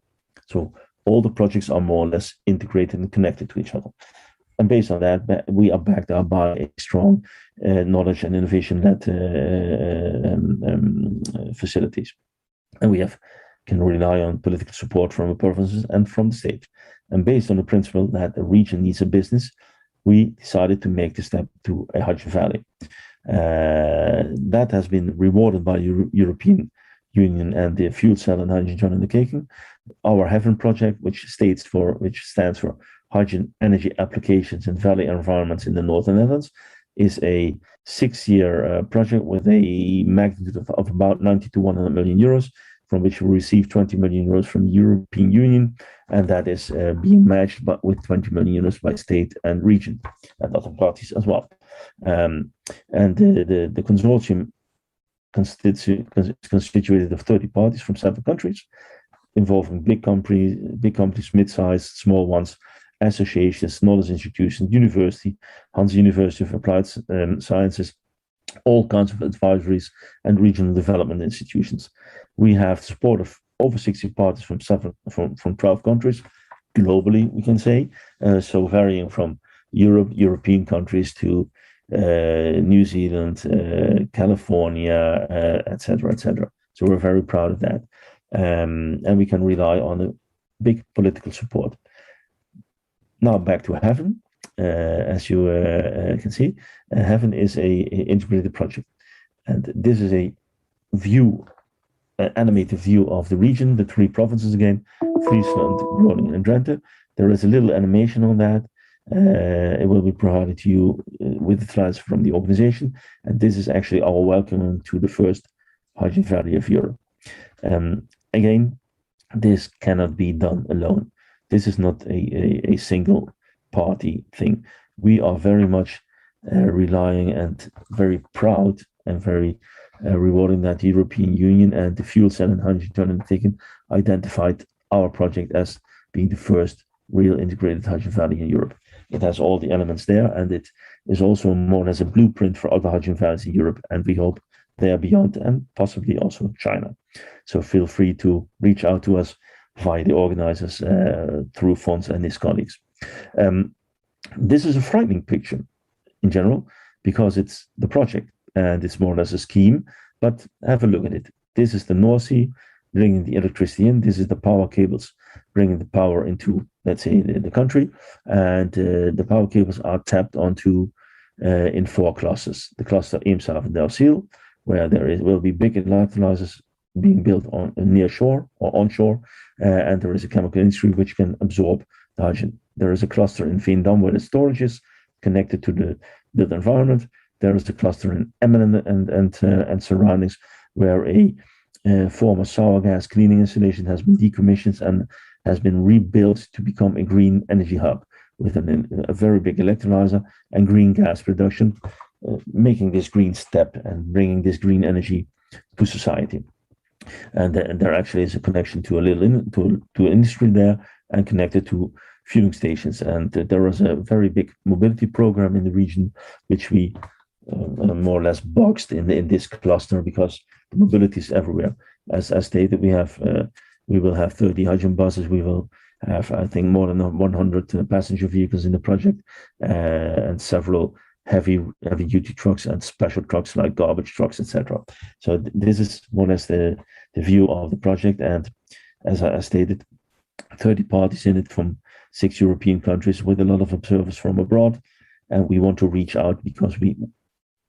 So all the projects are more or less integrated and connected to each other. And based on that, we are backed up by a strong knowledge and innovation-led facilities. And we can rely on political support from the provinces and from the state. And based on the principle that a region needs a business, we decided to make the step to a hydrogen valley. That has been rewarded by the European Union and the fuel cell and hydrogen undertaking. Our Heaven project, which stands for Hydrogen Energy Applications in Valley Environments in the Northern Netherlands, is a 6-year project with a magnitude of about 90 to 100 million euros, from which we receive 20 million euros from the European Union, and that is being matched with 20 million euros by state and region and other parties as well. And the consortium is constituted of 30 parties from 7 countries, involving big companies, mid-sized, small ones, associations, knowledge institutions, university, Hansa University of Applied Sciences, all kinds of advisories and regional development institutions. We have support of over 60 parties from 12 countries globally, we can say, so varying from European countries to New Zealand, California, etc., etc. So we're very proud of that, and we can rely on a big political support. Now back to Heaven. As you can see, Heaven is a integrated project, and this is a view, an animated view of the region, the 3 provinces again, Friesland, Groningen, and Drenthe. There is a little animation on that. It will be provided to you with the slides from the organization, and this is actually our welcome to the first hydrogen valley of Europe. Again, this cannot be done alone. This is not a single party thing. We are very much relying and very proud and very rewarding that the European Union and the fuel cell and hydrogen undertaking identified our project as being the first real integrated hydrogen valley in Europe. It has all the elements there, and it is also more or less a blueprint for other hydrogen valleys in Europe, and we hope they are beyond, and possibly also China. So feel free to reach out to us via the organizers through Fons and his colleagues. This is a frightening picture in general, because it's the project and it's more or less a scheme, but have a look at it. This is the North Sea bringing the electricity in. This is the power cables bringing the power into, let's say, the country, and the power cables are tapped onto in 4 clusters. The cluster Eemshaven Delfzijl, where will be big electrolyzers being built on near shore or onshore, and there is a chemical industry which can absorb the hydrogen. There is a cluster in Veendam where the storage is connected to the built environment. There is a cluster in Emmen and surroundings, where a former sour gas cleaning installation has been decommissioned and has been rebuilt to become a green energy hub with a very big electrolyzer and green gas production, making this green step and bringing this green energy to society. And there actually is a connection to to industry there, and connected to fueling stations. And there was a very big mobility program in the region, which we more or less boxed in this cluster, because the mobility is everywhere. As stated, we will have 30 hydrogen buses. We will have, I think, more than 100 passenger vehicles in the project, and several heavy duty trucks and special trucks like garbage trucks, etc. So this is more or less the view of the project. And as I stated, 30 parties in it from 6 European countries, with a lot of observers from abroad. And we want to reach out, because we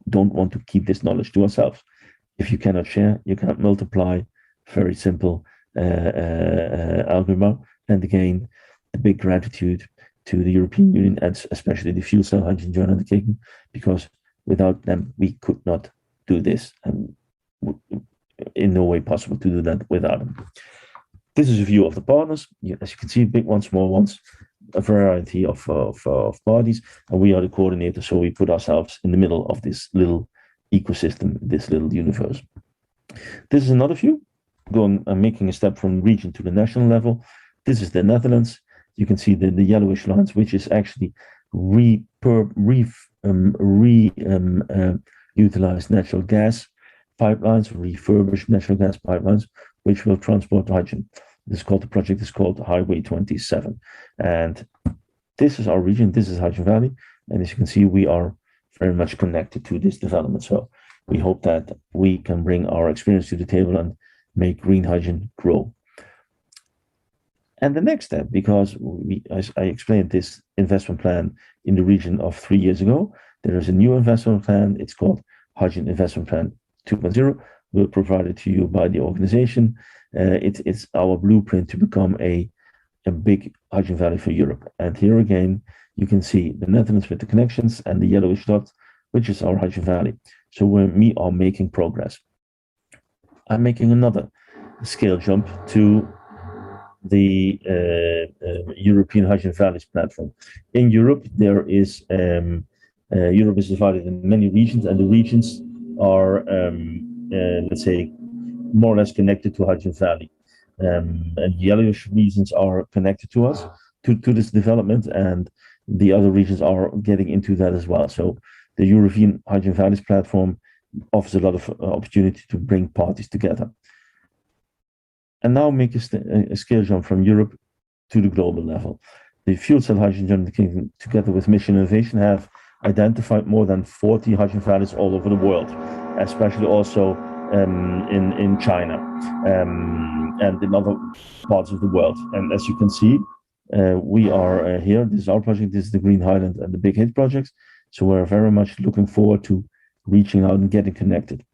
don't want to keep this knowledge to ourselves. If you cannot share, you cannot multiply. Very simple algorithm. And again, a big gratitude to the European Union, and especially the fuel cell hydrogen undertaking, because without them we could not do this, and in no way possible to do that without them. This is a view of the partners. As you can see, big ones, small ones. a variety of parties, and we are the coordinator. So we put ourselves in the middle of this little ecosystem, this little universe. This is another view, going and making a step from region to the national level. This is the Netherlands. You can see the yellowish lines, which is actually utilized natural gas pipelines, refurbished natural gas pipelines, which will transport hydrogen. This is called, the project is called Highway 27. And this is our region, this is Hydrogen Valley. And as you can see, we are very much connected to this development. So we hope that we can bring our experience to the table and make green hydrogen grow. And the next step, because as I explained this investment plan in the region of 3 years ago, there is a new investment plan. It's called Hydrogen Investment Plan 2.0. We'll provide it to you by the organization. It's our blueprint to become a big hydrogen valley for Europe. And here again, you can see the Netherlands with the connections and the yellowish dot, which is our hydrogen valley. So we are making progress. I'm making another scale jump to the European Hydrogen Valleys platform. In Europe, there is Europe is divided in many regions, and the regions are, let's say, more or less connected to Hydrogen Valley. And yellowish regions are connected to us, to this development, and the other regions are getting into that as well. So the European Hydrogen Valleys platform offers a lot of opportunity to bring parties together. And now make a scale jump from Europe to the global level. The fuel cell hydrogen undertaking, together with Mission Innovation, have identified more than 40 hydrogen valleys all over the world, especially also in China and in other parts of the world. And as you can see, we are here. This is our project. This is the Green Highland and the Big Hit projects. So we're very much looking forward to reaching out and getting connected.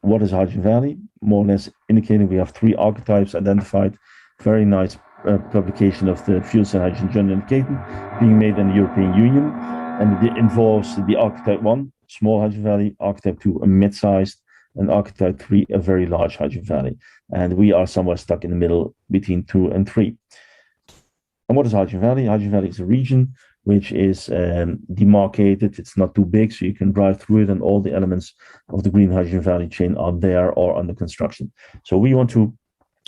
What is Hydrogen Valley? More or less indicating we have 3 archetypes identified. Very nice publication of the fuel cell hydrogen joint undertaking being made in the European Union. And it involves the archetype 1, small hydrogen valley, archetype 2, a mid-sized, and archetype 3, a very large hydrogen valley. And we are somewhere stuck in the middle between 2 and 3. And what is Hydrogen Valley? Hydrogen Valley is a region which is demarcated. It's not too big, so you can drive through it, and all the elements of the green hydrogen value chain are there or under construction. So we want to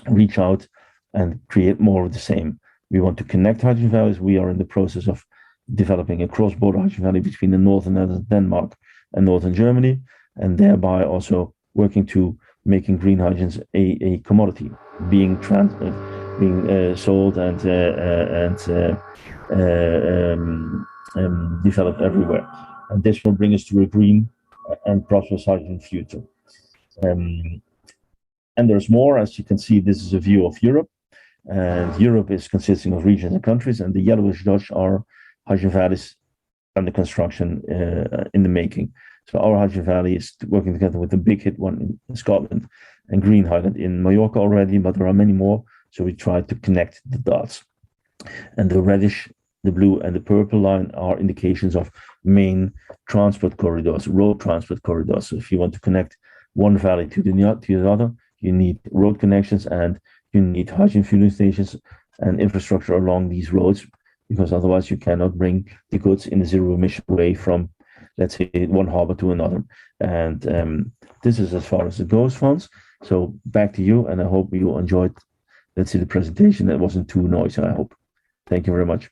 reach out and create more of the same. We want to connect hydrogen valleys. We are in the process of developing a cross-border hydrogen valley between the northern Netherlands, Denmark, and northern Germany, and thereby also working to making green hydrogens a commodity, being sold and developed everywhere. And this will bring us to a green and prosperous hydrogen future. And there's more. As you can see, this is a view of Europe. And Europe is consisting of regions and countries, and the yellowish dots are hydrogen valleys under construction in the making. So our hydrogen valley is working together with the Big Hit one in Scotland and Green Highland in Mallorca already, but there are many more. So we try to connect the dots. And the reddish, the blue, and the purple line are indications of main transport corridors, road transport corridors. So if you want to connect one valley to the other, you need road connections, and you need hydrogen fueling stations and infrastructure along these roads, because otherwise you cannot bring the goods in a zero emission way from, let's say, one harbor to another. And this is as far as it goes, Frans. So back to you, and I hope you enjoyed, let's say, the presentation. That wasn't too noisy, I hope. Thank you very much.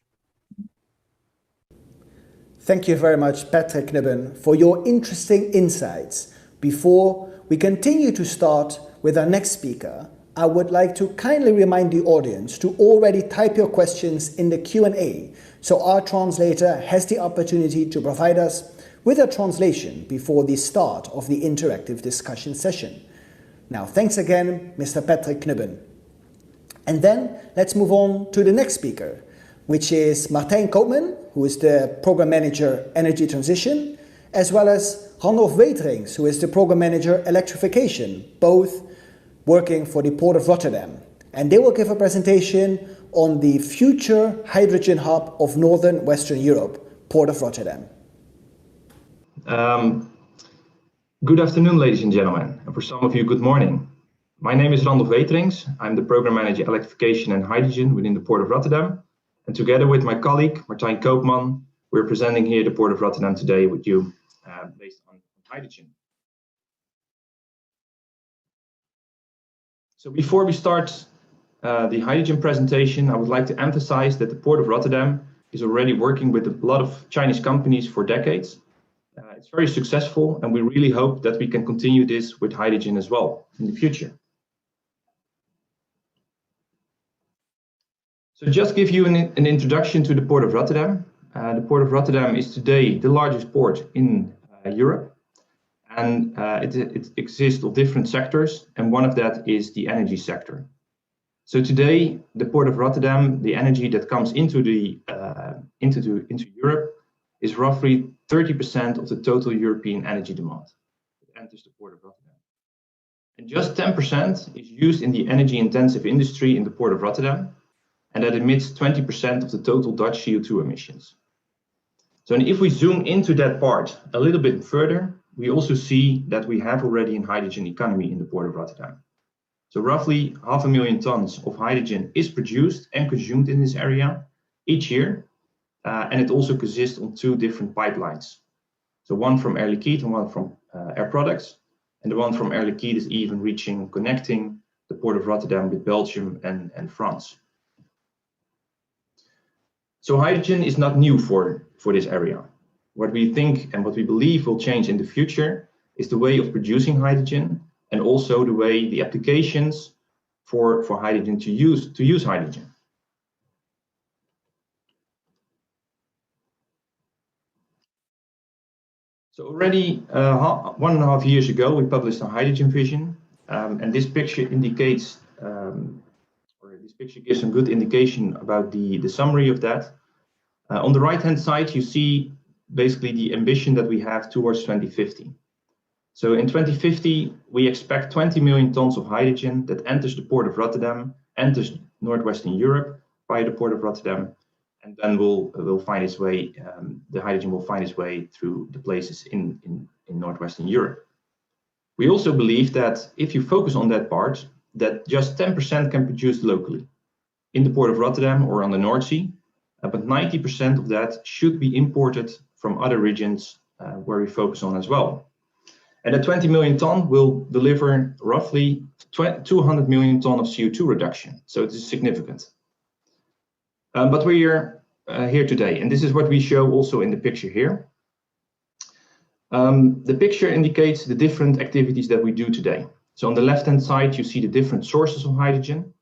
Thank you very much, Patrick Klubben, for your interesting insights. Before we continue to start with our next speaker, I would like to kindly remind the audience to already type your questions in the Q&A, so our translator has the opportunity to provide us with a translation before the start of the interactive discussion session. Now, thanks again, Mr. Patrick Klubben. And then let's move on to the next speaker, which is Martijn Koopman, who is the Program Manager Energy Transition, as well as Randolph Weterings, who is the Program Manager Electrification, both working for the Port of Rotterdam. And they will give a presentation on the future hydrogen hub of Northern Western Europe, Port of Rotterdam. Good afternoon, ladies and gentlemen, and for some of you, good morning. My name is Randolph Weterings. I'm the Program Manager Electrification and Hydrogen within the Port of Rotterdam. And together with my colleague, Martijn Koopman, we're presenting here the Port of Rotterdam today with you based on hydrogen. So before we start the hydrogen presentation, I would like to emphasize that the Port of Rotterdam is already working with a lot of Chinese companies for decades. It's very successful, and we really hope that we can continue this with hydrogen as well in the future. So just give you an introduction to the Port of Rotterdam. The Port of Rotterdam is today the largest port in Europe, and it exists of different sectors, and one of that is the energy sector. So today, the Port of Rotterdam, the energy that comes into Europe is roughly 30% of the total European energy demand. It enters the Port of Rotterdam. And just 10% is used in the energy-intensive industry in the Port of Rotterdam, and that emits 20% of the total Dutch CO2 emissions. So if we zoom into that part a little bit further, we also see that we have already a hydrogen economy in the Port of Rotterdam. So roughly 500,000 tons of hydrogen is produced and consumed in this area each year. And it also consists of two different pipelines. So one from Air Liquide and one from Air Products. And the one from Air Liquide is even connecting the Port of Rotterdam with Belgium and France. So hydrogen is not new for this area. What we think and what we believe will change in the future is the way of producing hydrogen, and also the way the applications for hydrogen to use hydrogen. So already 1.5 years ago, we published a hydrogen vision, and this picture indicates, this picture gives some good indication about the summary of that. On the right-hand side, you see basically the ambition that we have towards 2050. So in 2050, we expect 20 million tons of hydrogen that enters the Port of Rotterdam, enters northwestern Europe via the Port of Rotterdam, and then will find its way. The hydrogen will find its way through the places in northwestern Europe. We also believe that if you focus on that part, that just 10% can be produced locally in the Port of Rotterdam or on the North Sea, but 90% of that should be imported from other regions where we focus on as well. And the 20 million ton will deliver roughly 200 million ton of CO2 reduction. So it is significant. But we're here today, and this is what we show also in the picture here. The picture indicates the different activities that we do today. So on the left-hand side, you see the different sources of hydrogen,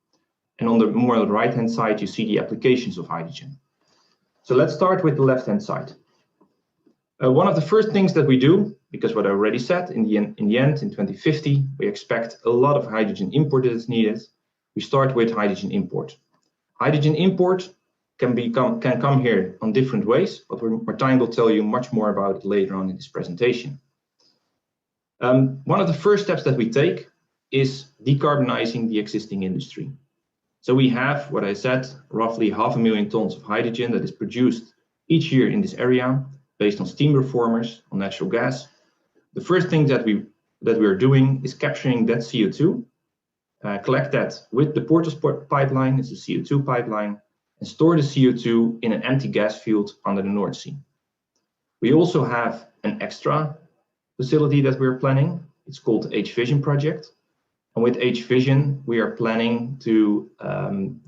and on the right-hand side, you see the applications of hydrogen. So let's start with the left-hand side. One of the first things that we do, because what I already said, in the end, in 2050, we expect a lot of hydrogen import that is needed. We start with hydrogen import. Hydrogen import can come here on different ways, but Martijn will tell you much more about it later on in this presentation. One of the first steps that we take is decarbonizing the existing industry. So we have, what I said, roughly 500,000 tons of hydrogen that is produced each year in this area based on steam reformers, on natural gas. The first thing that we are doing is capturing that CO2, collect that with the Portus pipeline, it's a CO2 pipeline, and store the CO2 in an empty gas field under the North Sea. We also have an extra facility that we're planning. It's called the H-Vision project. And with H-Vision, we are planning to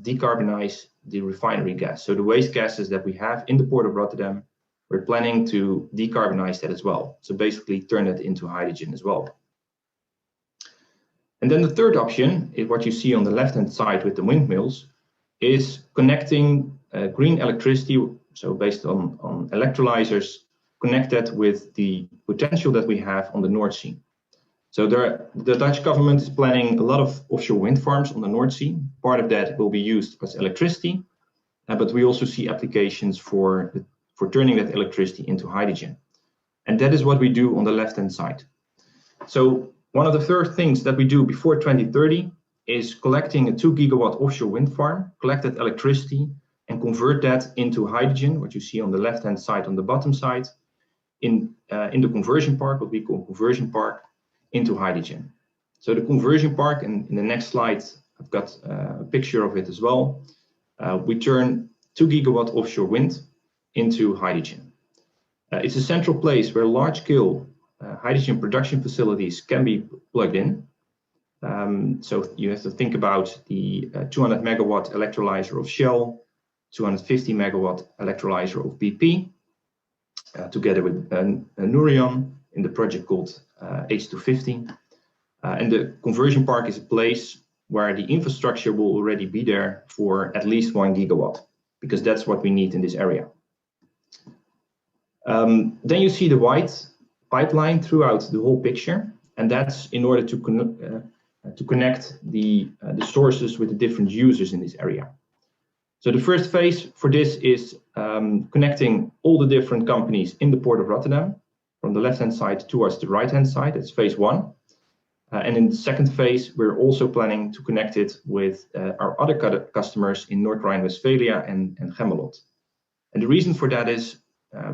decarbonize the refinery gas. So the waste gases that we have in the Port of Rotterdam, we're planning to decarbonize that as well. So basically turn that into hydrogen as well. And then the third option is what you see on the left-hand side with the windmills, is connecting green electricity, so based on electrolyzers, connect that with the potential that we have on the North Sea. So the Dutch government is planning a lot of offshore wind farms on the North Sea. Part of that will be used as electricity, but we also see applications for turning that electricity into hydrogen. And that is what we do on the left-hand side. So one of the first things that we do before 2030 is collecting a 2 gigawatt offshore wind farm, collect that electricity and convert that into hydrogen, what you see on the left-hand side, on the bottom side, in the conversion park, what we call conversion park, into hydrogen. So the conversion park, and in the next slide, I've got a picture of it as well. We turn 2 gigawatt offshore wind into hydrogen. It's a central place where large-scale hydrogen production facilities can be plugged in. So you have to think about the 200 megawatt electrolyzer of Shell, 250 megawatt electrolyzer of BP, together with Nourion in the project called H250. And the conversion park is a place where the infrastructure will already be there for at least 1 gigawatt, because that's what we need in this area. Then you see the white pipeline throughout the whole picture, and that's in order to connect the sources with the different users in this area. So the first phase for this is connecting all the different companies in the port of Rotterdam from the left-hand side towards the right-hand side. That's phase 1. And in the second phase, we're also planning to connect it with our other customers in North Rhine-Westphalia and Gemmelot. And the reason for that is,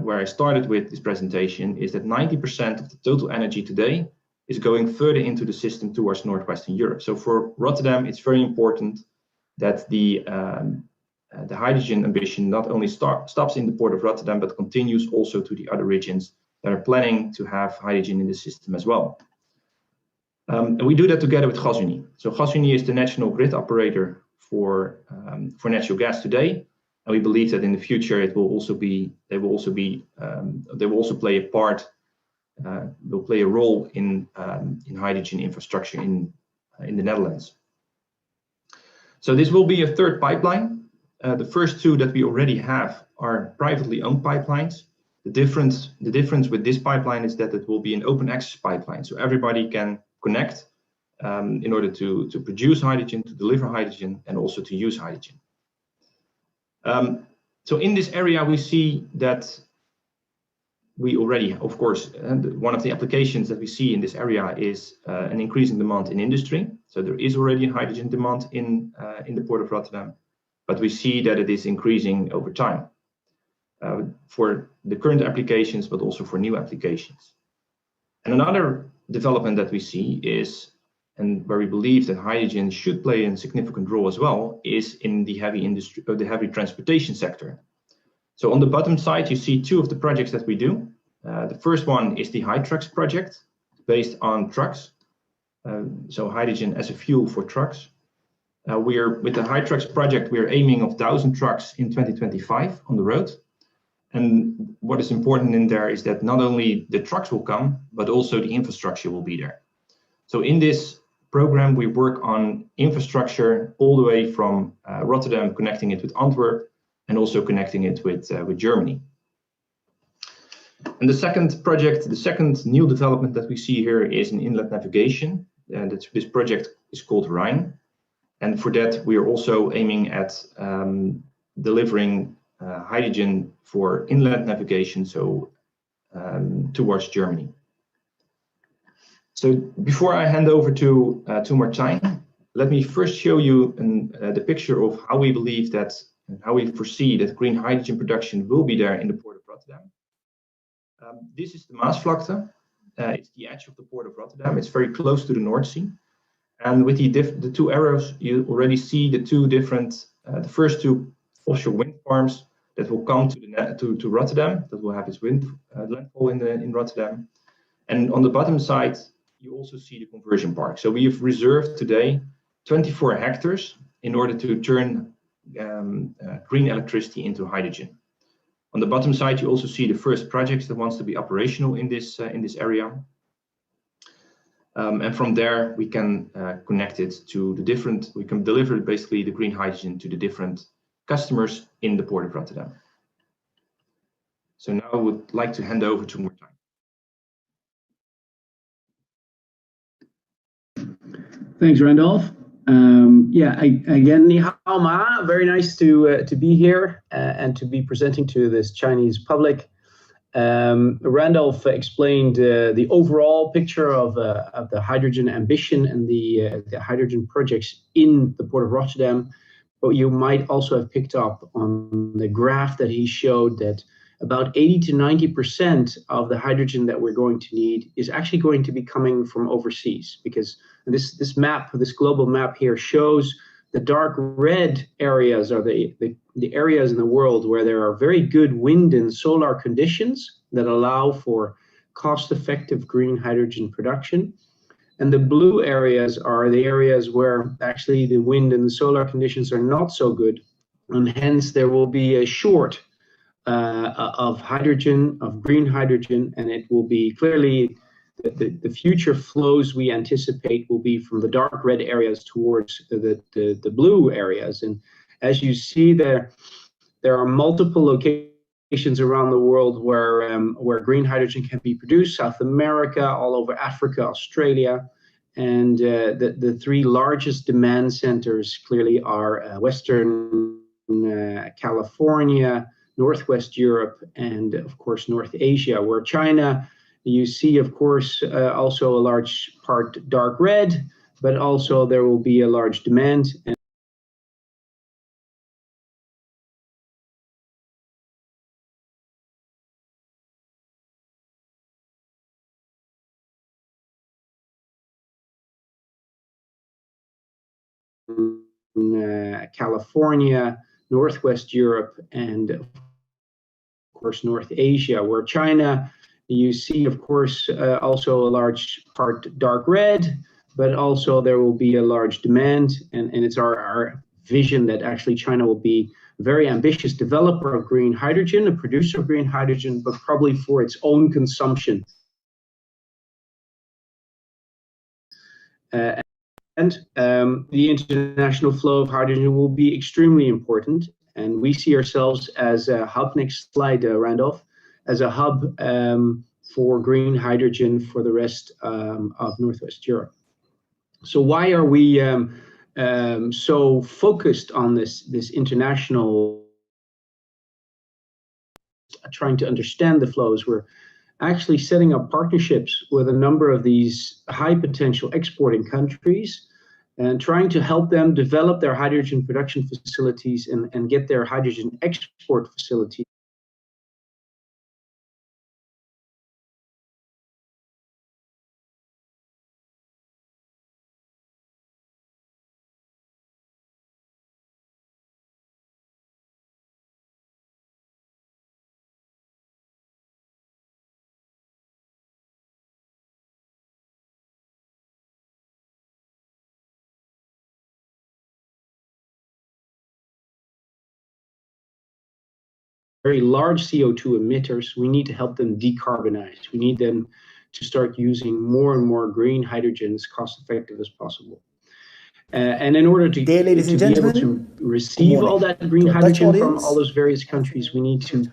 where I started with this presentation, is that 90% of the total energy today is going further into the system towards Northwestern Europe. So for Rotterdam, it's very important that the hydrogen ambition not only stops in the port of Rotterdam, but continues also to the other regions that are planning to have hydrogen in the system as well. And we do that together with GasUnie. So GasUnie is the national grid operator for natural gas today, and we believe that in the future it will also be they will also play a part. Will play a role in hydrogen infrastructure in the Netherlands. So this will be a third pipeline. The first two that we already have are privately owned pipelines. The difference with this pipeline is that it will be an open access pipeline, so everybody can connect in order to produce hydrogen, to deliver hydrogen, and also to use hydrogen. So in this area, we see that we already, of course, and one of the applications that we see in this area is an increasing demand in industry. So there is already a hydrogen demand in the port of Rotterdam, but we see that it is increasing over time for the current applications, but also for new applications. And another development that we see is, and where we believe that hydrogen should play a significant role as well, is in the heavy industry or the heavy transportation sector. So on the bottom side, you see two of the projects that we do. The first one is the HyTrucks project, based on trucks. So hydrogen as a fuel for trucks. With the HyTrucks project, we're aiming of 1,000 trucks in 2025 on the road. And what is important in there is that not only the trucks will come, but also the infrastructure will be there. So in this program, we work on infrastructure all the way from Rotterdam, connecting it with Antwerp, and also connecting it with Germany. And the second project, the second new development that we see here is in inland navigation. And this project is called Rhine. And for that, we are also aiming at delivering hydrogen for inland navigation, so towards Germany. So before I hand over to Martijn, let me first show you the picture of how we believe that, and how we foresee that green hydrogen production will be there in the port of Rotterdam. This is the Maasvlakte. It's the edge of the port of Rotterdam. It's very close to the North Sea. And with the two arrows, you already see the first two offshore wind farms that will come to Rotterdam, that will have its wind landfall in Rotterdam. And on the bottom side, you also see the conversion park. So we have reserved today 24 hectares in order to turn green electricity into hydrogen. On the bottom side, you also see the first projects that wants to be operational in this area. And from there, we can connect it to the different, we can deliver basically the green hydrogen to the different customers in the port of Rotterdam. So now I would like to hand over to Martijn. Thanks, Randolph. Again, ni hao ma. Very nice to be here and to be presenting to this Chinese public. Randolph explained the overall picture of the hydrogen ambition and the hydrogen projects in the port of Rotterdam. But you might also have picked up on the graph that he showed that about 80 to 90% of the hydrogen that we're going to need is actually going to be coming from overseas, because this map, this global map here shows The dark red areas are the areas in the world where there are very good wind and solar conditions that allow for cost-effective green hydrogen production. And the blue areas are the areas where actually the wind and the solar conditions are not so good, and hence there will be a short of hydrogen, of green hydrogen, and it will be clearly the future flows we anticipate will be from the dark red areas towards the blue areas. And as you see there are multiple locations around the world where green hydrogen can be produced: South America, all over Africa, Australia. And the three largest demand centers clearly are Western California, Northwest Europe, and of course North Asia, where China, you see of course also a large part dark red, but also there will be a large demand. California, Northwest Europe, and of course North Asia, where China, you see of course also a large part dark red, but also there will be a large demand, and it's our vision that actually China will be a very ambitious developer of green hydrogen, a producer of green hydrogen, but probably for its own consumption. The international flow of hydrogen will be extremely important, and we see ourselves as a hub. Next slide, Randolph, as a hub for green hydrogen for the rest of Northwest Europe. So why are we so focused on this international, trying to understand the flows? We're actually setting up partnerships with a number of these high potential exporting countries and trying to help them develop their hydrogen production facilities and get their hydrogen export facilities. Very large CO2 emitters, we need to help them decarbonize. We need them to start using more and more green hydrogen as cost effective as possible. And in order to, Dear ladies and be able gentlemen, to receive all that green to our Dutch hydrogen from audience, all those various countries, we need to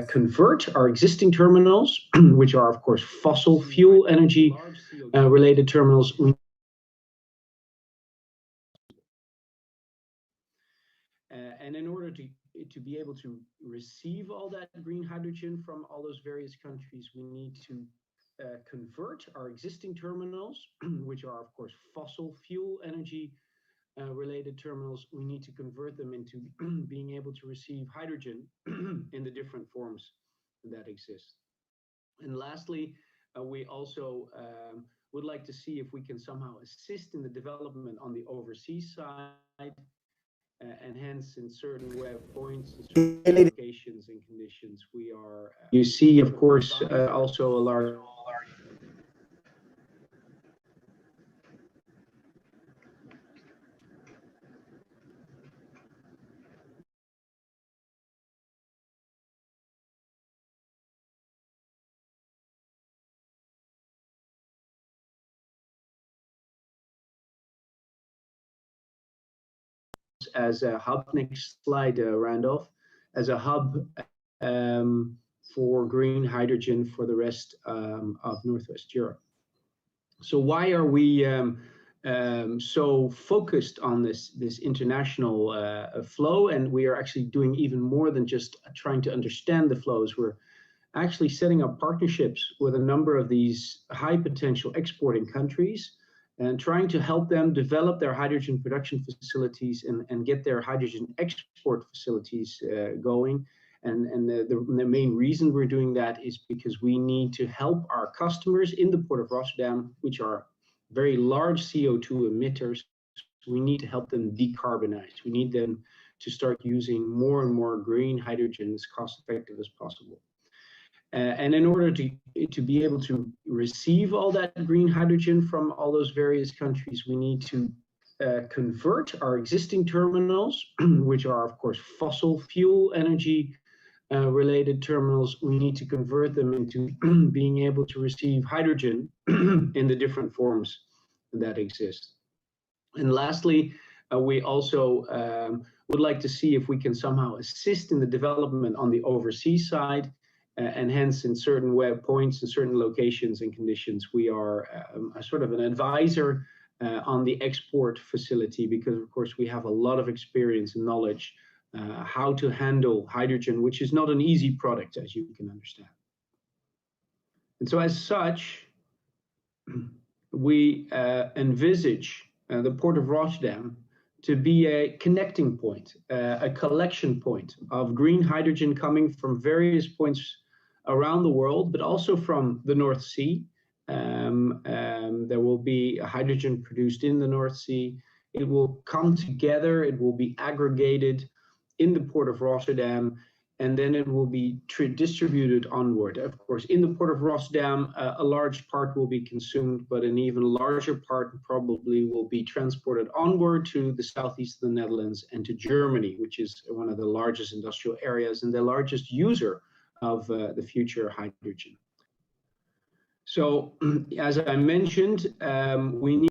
convert our existing terminals, which are of course fossil fuel energy related terminals. And in order to be able to receive all that green hydrogen from all those various countries, we need to convert our existing terminals, which are of course fossil fuel energy related terminals. We need to convert them into being able to receive hydrogen in the different forms that exist. And lastly, we also would like to see if we can somehow assist in the development on the overseas side. And hence, in certain points, in certain locations and conditions, we are. You see, of course, also a large. As a hub, next slide, Randolph, as a hub for green hydrogen for the rest of Northwest Europe. So why are we so focused on this international flow? And we are actually doing even more than just trying to understand the flows. We're actually setting up partnerships with a number of these high potential exporting countries and trying to help them develop their hydrogen production facilities and get their hydrogen export facilities going. And the main reason we're doing that is because we need to help our customers in the port of Rotterdam, which are very large CO2 emitters. We need to help them decarbonize. We need them to start using more and more green hydrogen as cost effective as possible. And in order to be able to receive all that green hydrogen from all those various countries, we need to convert our existing terminals, which are, of course, fossil fuel energy related terminals. We need to convert them into being able to receive hydrogen in the different forms that exist. And lastly, we also would like to see if we can somehow assist in the development on the overseas side. And hence, in certain points, in certain locations and conditions, we are a sort of an advisor on the export facility, because, of course, we have a lot of experience and knowledge how to handle hydrogen, which is not an easy product, as you can understand. And so, as such, we envisage the Port of Rotterdam to be a connecting point, a collection point of green hydrogen coming from various points around the world, but also from the North Sea. There will be hydrogen produced in the North Sea. It will come together, it will be aggregated in the Port of Rotterdam, and then it will be distributed onward. Of course, in the Port of Rotterdam, a large part will be consumed, but an even larger part probably will be transported onward to the southeast of the Netherlands and to Germany, which is one of the largest industrial areas and the largest user of the future hydrogen. So, as I mentioned, we need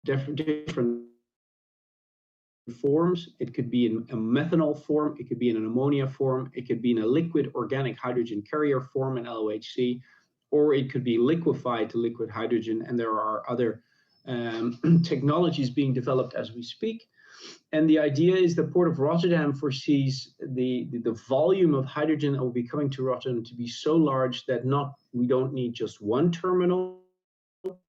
different forms. It could be in a methanol form, it could be in an ammonia form, it could be in a liquid organic hydrogen carrier form, an LOHC, or it could be liquefied to liquid hydrogen. And there are other technologies being developed as we speak. And the idea is the Port of Rotterdam foresees the volume of hydrogen that will be coming to Rotterdam to be so large that we don't need just one terminal.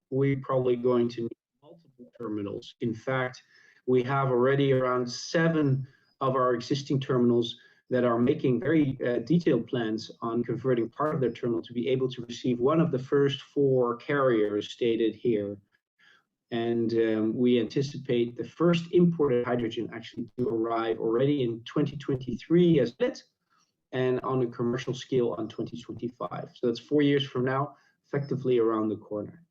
We're probably going to need multiple terminals. In fact, we have already around 7 of our existing terminals that are making very detailed plans on converting part of their terminal to be able to receive one of the first 4 carriers stated here. And we anticipate the first imported hydrogen actually to arrive already in 2023 as lit, and on a commercial scale on 2025. So that's 4 years from now, effectively around the corner.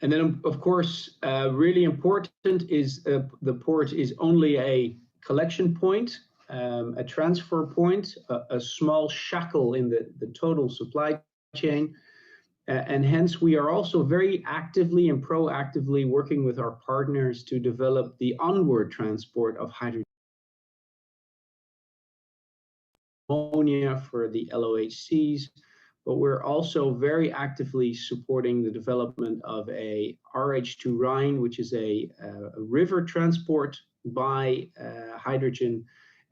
And then, of course, really important is the port is only a collection point, a transfer point, a small shackle in the total supply chain. And hence, we are also very actively and proactively working with our partners to develop the onward transport of hydrogen, ammonia for the LOHCs, but we're also very actively supporting the development of a RH2 Rhine, which is a river transport by hydrogen.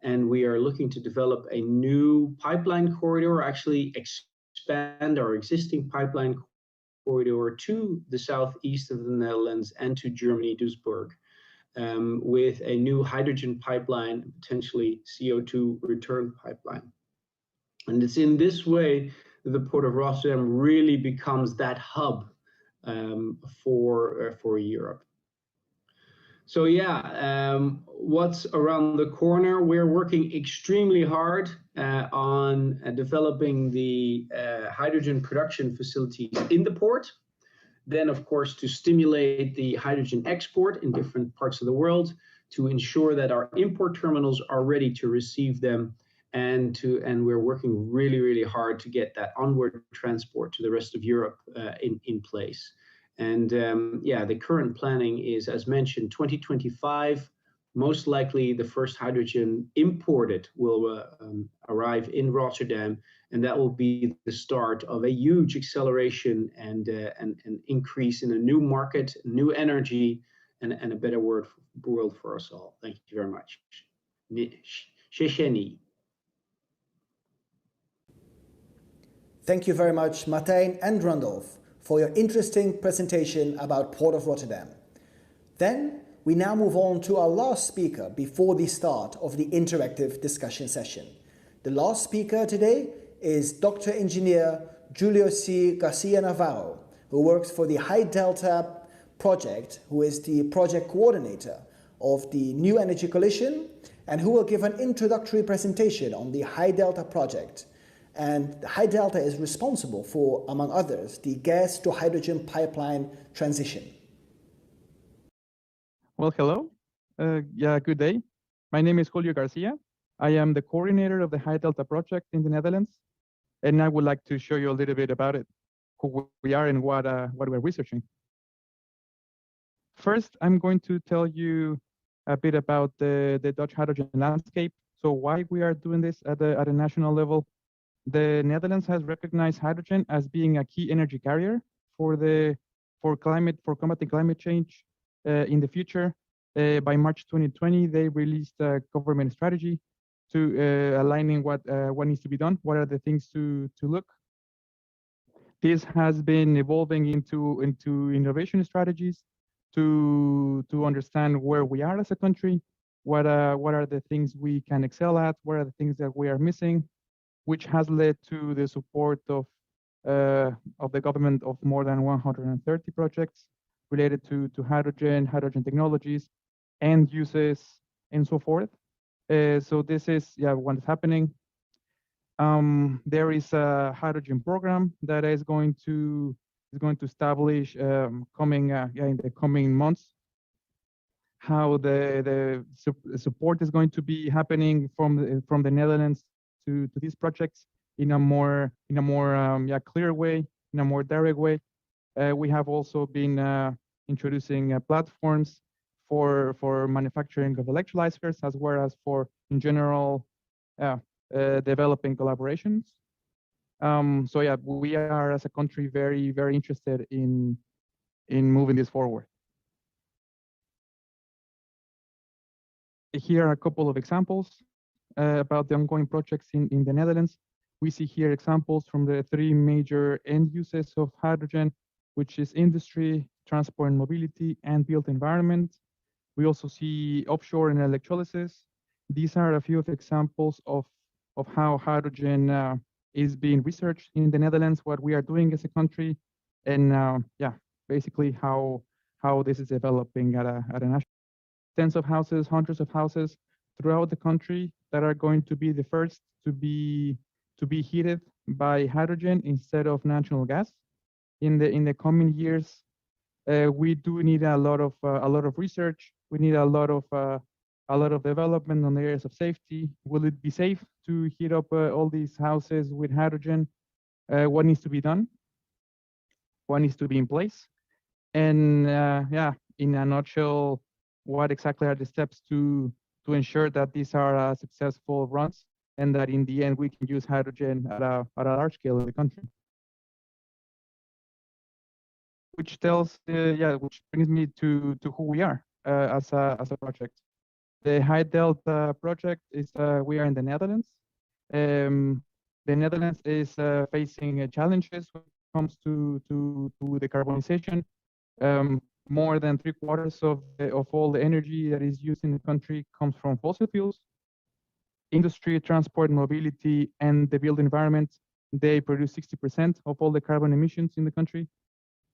And we are looking to develop a new pipeline corridor, actually expand our existing pipeline corridor to the southeast of the Netherlands and to Germany, Duisburg, with a new hydrogen pipeline, potentially CO2 return pipeline. And it's in this way that the Port of Rotterdam really becomes that hub for Europe. So yeah, what's around the corner? We're working extremely hard on developing the hydrogen production facilities in the port. Then, of course, to stimulate the hydrogen export in different parts of the world, to ensure that our import terminals are ready to receive them, and we're working really, really hard to get that onward transport to the rest of Europe in place. And yeah, the current planning is, as mentioned, 2025. Most likely the first hydrogen imported will arrive in Rotterdam, and that will be the start of a huge acceleration and an increase in a new market, new energy, and a better world for us all. Thank you very much. Shesheni. Thank you very much, Martijn and Randolph, for your interesting presentation about Port of Rotterdam. Then we now move on to our last speaker before the start of the interactive discussion session. The last speaker today is Dr. Engineer Julio C. Garcia Navarro, who works for the High Delta project, who is the project coordinator of the New Energy Coalition, and who will give an introductory presentation on the High Delta project. And High Delta is responsible for, among others, the gas to hydrogen pipeline transition. Well, hello. Good day. My name is Julio Garcia. I am the coordinator of the High Delta project in the Netherlands, and I would like to show you a little bit about it, who we are and what we're researching. First, I'm going to tell you a bit about the Dutch hydrogen landscape. So why we are doing this at a national level. The Netherlands has recognized hydrogen as being a key energy carrier for combating climate change in the future. By March 2020, they released a government strategy to aligning what needs to be done. What are the things to look? This has been evolving into innovation strategies to understand where we are as a country, what are the things we can excel at, what are the things that we are missing, which has led to the support of the government of more than 130 projects related to hydrogen technologies, end uses, and so forth. So this is what is happening. There is a hydrogen program that is going to establish in the coming months. How the support is going to be happening from the Netherlands to these projects in a more clear way, in a more direct way. We have also been introducing platforms for manufacturing of electrolyzers, as well as for, in general, developing collaborations. So we are as a country very, very interested in moving this forward. Here are a couple of examples about the ongoing projects in the Netherlands. We see here examples from the three major end uses of hydrogen, which is industry, transport and mobility, and built environment. We also see offshore and electrolysis. These are a few of the examples of how hydrogen is being researched in the Netherlands, what we are doing as a country, and basically how this is developing at a national. Tens of houses, hundreds of houses throughout the country that are going to be the first to be heated by hydrogen instead of natural gas. In the coming years, we do need a lot of research. We need a lot of development on the areas of safety. Will it be safe to heat up all these houses with hydrogen? What needs to be done? What needs to be in place? And in a nutshell, what exactly are the steps to ensure that these are successful runs and that in the end we can use hydrogen at a large scale in the country? Which brings me to who we are as a project. The High Delta project is we are in the Netherlands. The Netherlands is facing challenges when it comes to decarbonization. More than 3/4 of all the energy that is used in the country comes from fossil fuels. Industry, transport, mobility, and the built environment, they produce 60% of all the carbon emissions in the country.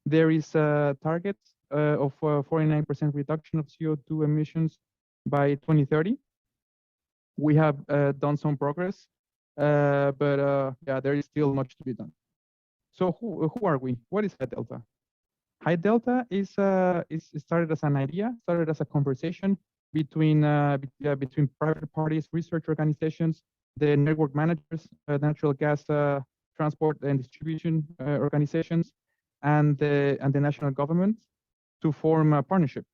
There is a target of 49% reduction of CO2 emissions by 2030. We have done some progress, but there is still much to be done. So who are we? What is High Delta? High Delta is started as an idea, started as a conversation between private parties, research organizations, the network managers, natural gas transport and distribution organizations, and the national government to form a partnership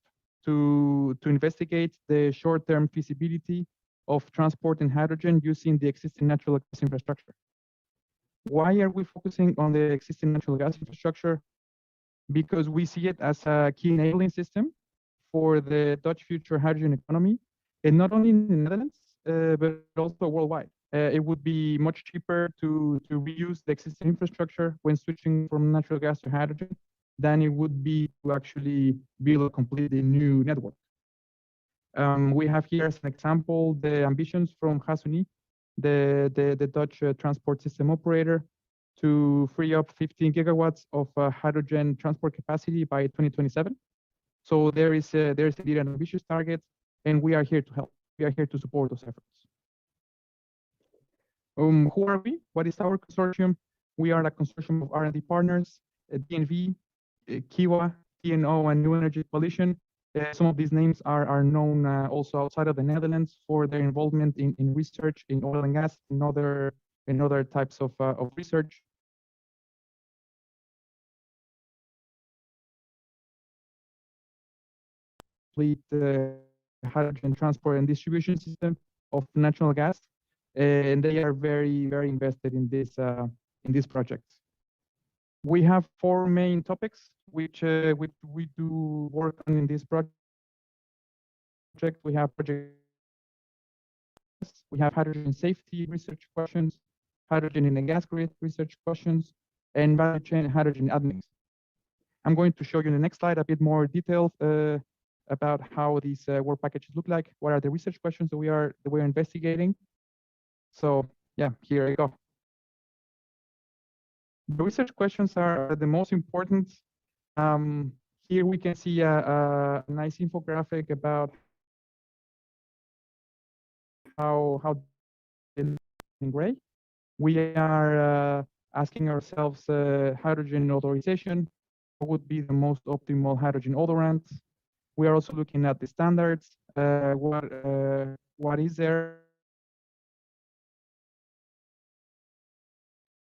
to investigate the short-term feasibility of transporting hydrogen using the existing natural gas infrastructure. Why are we focusing on the existing natural gas infrastructure? Because we see it as a key enabling system for the Dutch future hydrogen economy, and not only in the Netherlands, but also worldwide. It would be much cheaper to reuse the existing infrastructure when switching from natural gas to hydrogen than it would be to actually build a completely new network. We have here as an example the ambitions from Hasuni, the Dutch transport system operator, to free up 15 gigawatts of hydrogen transport capacity by 2027. So there is indeed an ambitious target, and we are here to help. We are here to support those efforts. Who are we? What is our consortium? We are a consortium of R&D partners, DNV, Kiwa, TNO, and New Energy Coalition. Some of these names are known also outside of the Netherlands for their involvement in research in oil and gas and other types of research. Complete hydrogen transport and distribution system of natural gas, and they are very, very invested in this project. We have 4 main topics which we do work on in this project. We have hydrogen safety research questions, hydrogen in the gas grid research questions, and value chain hydrogen admix. I'm going to show you in the next slide a bit more details about how these work packages look like. What are the research questions that we're investigating? So yeah, here I go. The research questions are the most important. Here we can see a nice infographic about how in gray. We are asking ourselves hydrogen authorization. What would be the most optimal hydrogen odorant? We are also looking at the standards. What is there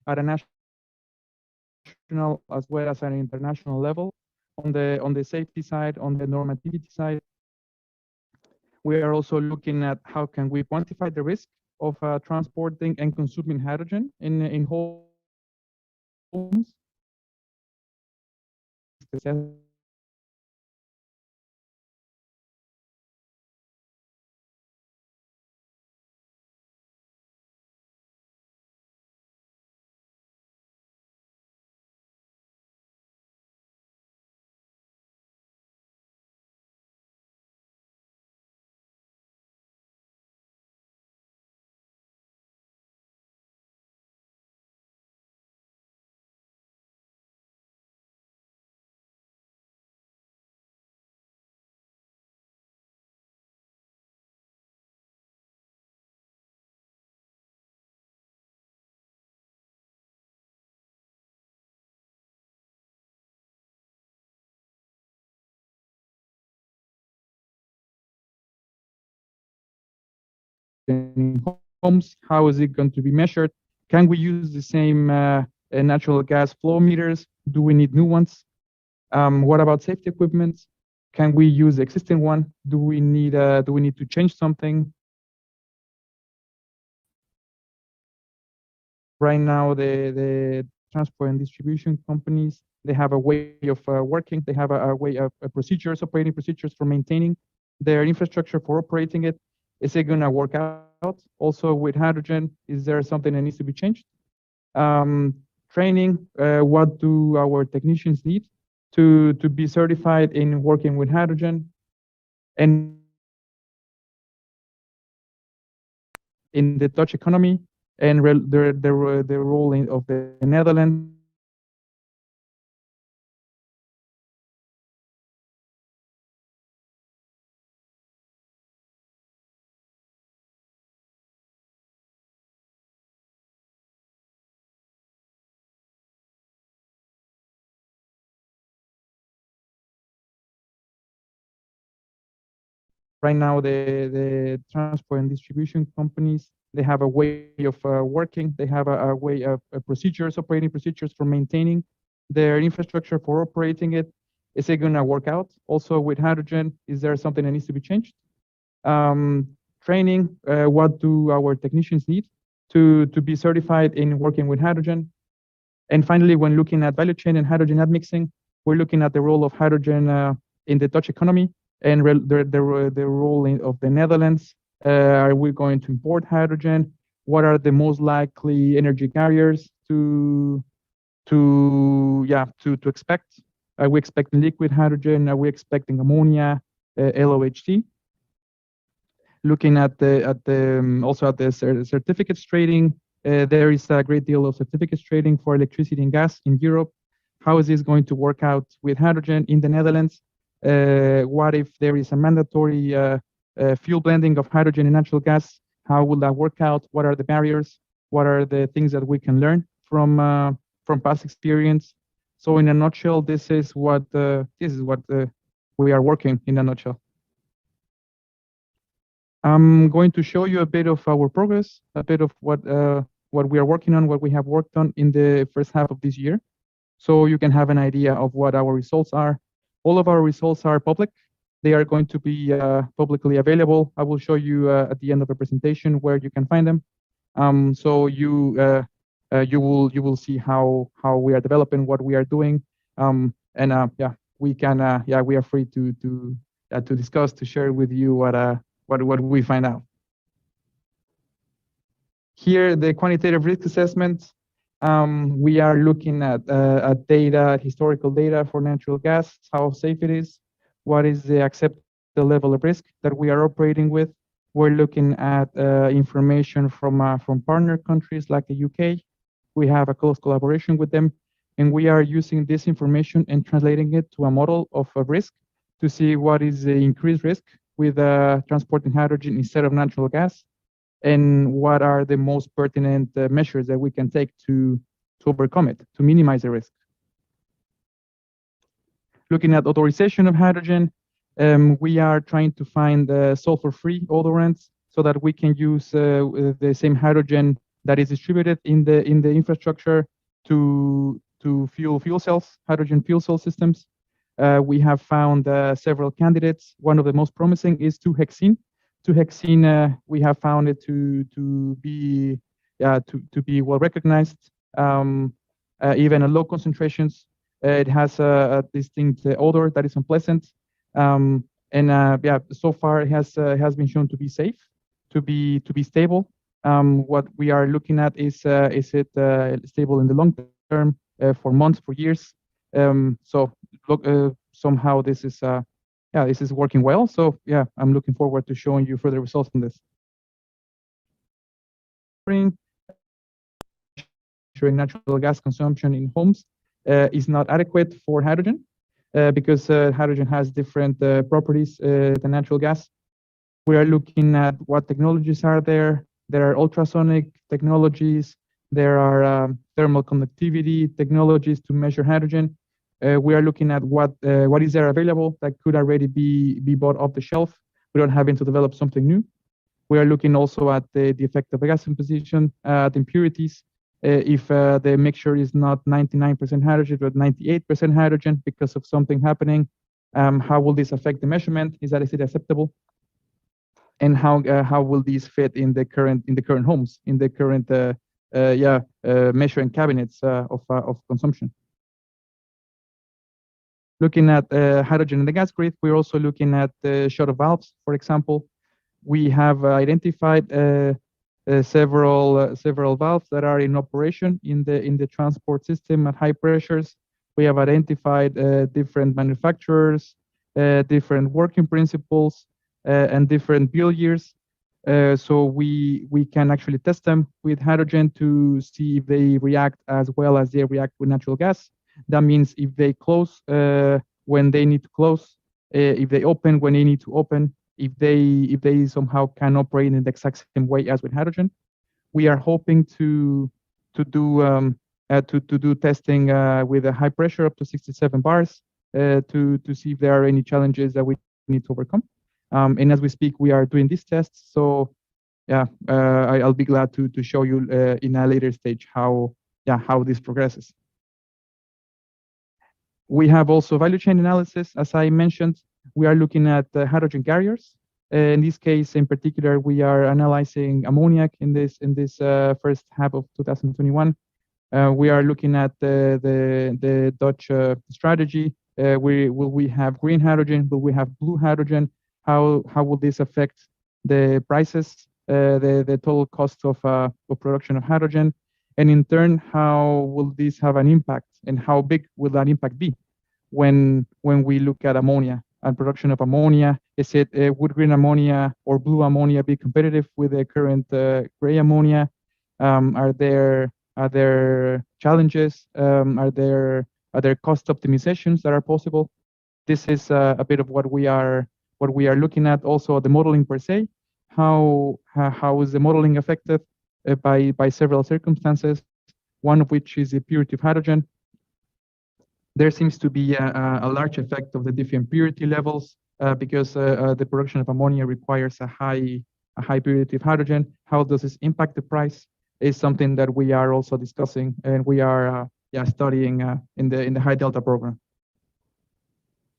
at a national as well as an international level? On the safety side, on the normativity side, we are also looking at how can we quantify the risk of transporting and consuming hydrogen in homes. In homes, how is it going to be measured? Can we use the same natural gas flow meters? Do we need new ones? What about safety equipment? Can we use the existing one? Do we need to change something? Right now, the transport and distribution companies, they have a way of working. They have a way of operating procedures for maintaining their infrastructure, for operating it. Is it going to work out? Also with hydrogen, is there something that needs to be changed? Training, what do our technicians need to be certified in working with hydrogen? And in the Dutch economy and the role of the Netherlands. Right now, the transport and distribution companies, they have a way of working. They have a way of operating procedures for maintaining their infrastructure, for operating it. Is it going to work out? Also with hydrogen, is there something that needs to be changed? Training, what do our technicians need to be certified in working with hydrogen? And finally, when looking at value chain and hydrogen admixing, we're looking at the role of hydrogen in the Dutch economy and the role of the Netherlands. Are we going to import hydrogen? What are the most likely energy carriers to expect? Are we expecting liquid hydrogen? Are we expecting ammonia, LOHC? Looking at also at the certificates trading, there is a great deal of certificates trading for electricity and gas in Europe. How is this going to work out with hydrogen in the Netherlands? What if there is a mandatory fuel blending of hydrogen and natural gas? How will that work out? What are the barriers? What are the things that we can learn from past experience? So in a nutshell, this is what we are working in a nutshell. I'm going to show you a bit of our progress, a bit of what we are working on, what we have worked on in the first half of this year, so you can have an idea of what our results are. All of our results are public. They are going to be publicly available. I will show you at the end of the presentation where you can find them. So you will see how we are developing, what we are doing, and we are free to discuss, to share with you what we find out. Here, the quantitative risk assessment. We are looking at data, historical data for natural gas, how safe it is, what is the acceptable level of risk that we are operating with. We're looking at information from partner countries like the UK. We have a close collaboration with them, and we are using this information and translating it to a model of a risk to see what is the increased risk with transporting hydrogen instead of natural gas, and what are the most pertinent measures that we can take to overcome it, to minimize the risk. Looking at authorization of hydrogen, we are trying to find sulfur-free odorants so that we can use the same hydrogen that is distributed in the infrastructure to fuel cells, hydrogen fuel cell systems. We have found several candidates. One of the most promising is 2-hexene. 2-hexene, we have found it to be well recognized, even at low concentrations. It has a distinct odor that is unpleasant, so far it has been shown to be safe, to be stable. What we are looking at is it stable in the long term, for months, for years. So look, somehow this is working well. So yeah, I'm looking forward to showing you further results from this. Ensuring natural gas consumption in homes is not adequate for hydrogen because hydrogen has different properties than natural gas. We are looking at what technologies are there. There are ultrasonic technologies. There are thermal conductivity technologies to measure hydrogen. We are looking at what is there available that could already be bought off the shelf without having to develop something new. We are looking also at the effect of the gas composition, at impurities. If the mixture is not 99% hydrogen but 98% hydrogen because of something happening, how will this affect the measurement? Is it acceptable? And how will these fit in the current homes, in the current measuring cabinets of consumption? Looking at hydrogen in the gas grid, we're also looking at shut-off valves. For example, we have identified several valves that are in operation in the transport system at high pressures. We have identified different manufacturers, different working principles, and different build years. So we can actually test them with hydrogen to see if they react as well as they react with natural gas. That means if they close when they need to close, if they open when they need to open, if they somehow can operate in the exact same way as with hydrogen. We are hoping to do testing with a high pressure up to 67 bars to see if there are any challenges that we need to overcome. And as we speak, we are doing these tests. So yeah, I'll be glad to show you in a later stage how this progresses. We have also value chain analysis. As I mentioned, we are looking at hydrogen carriers. In this case, in particular, we are analyzing ammonia in this first half of 2021. We are looking at the Dutch strategy. Will we have green hydrogen? Will we have blue hydrogen? How will this affect the prices, the total cost of production of hydrogen? And in turn, how will this have an impact, and how big will that impact be when we look at ammonia and production of ammonia Is it would green ammonia or blue ammonia be competitive with the current gray ammonia? Are there challenges? Are there cost optimizations that are possible? This is a bit of what we are looking at. Also, the modeling per se. How is the modeling affected by several circumstances? One of which is the purity of hydrogen. There seems to be a large effect of the different purity levels because the production of ammonia requires a high purity of hydrogen. How does this impact the price? Is something that we are also discussing, and we are studying in the High Delta program.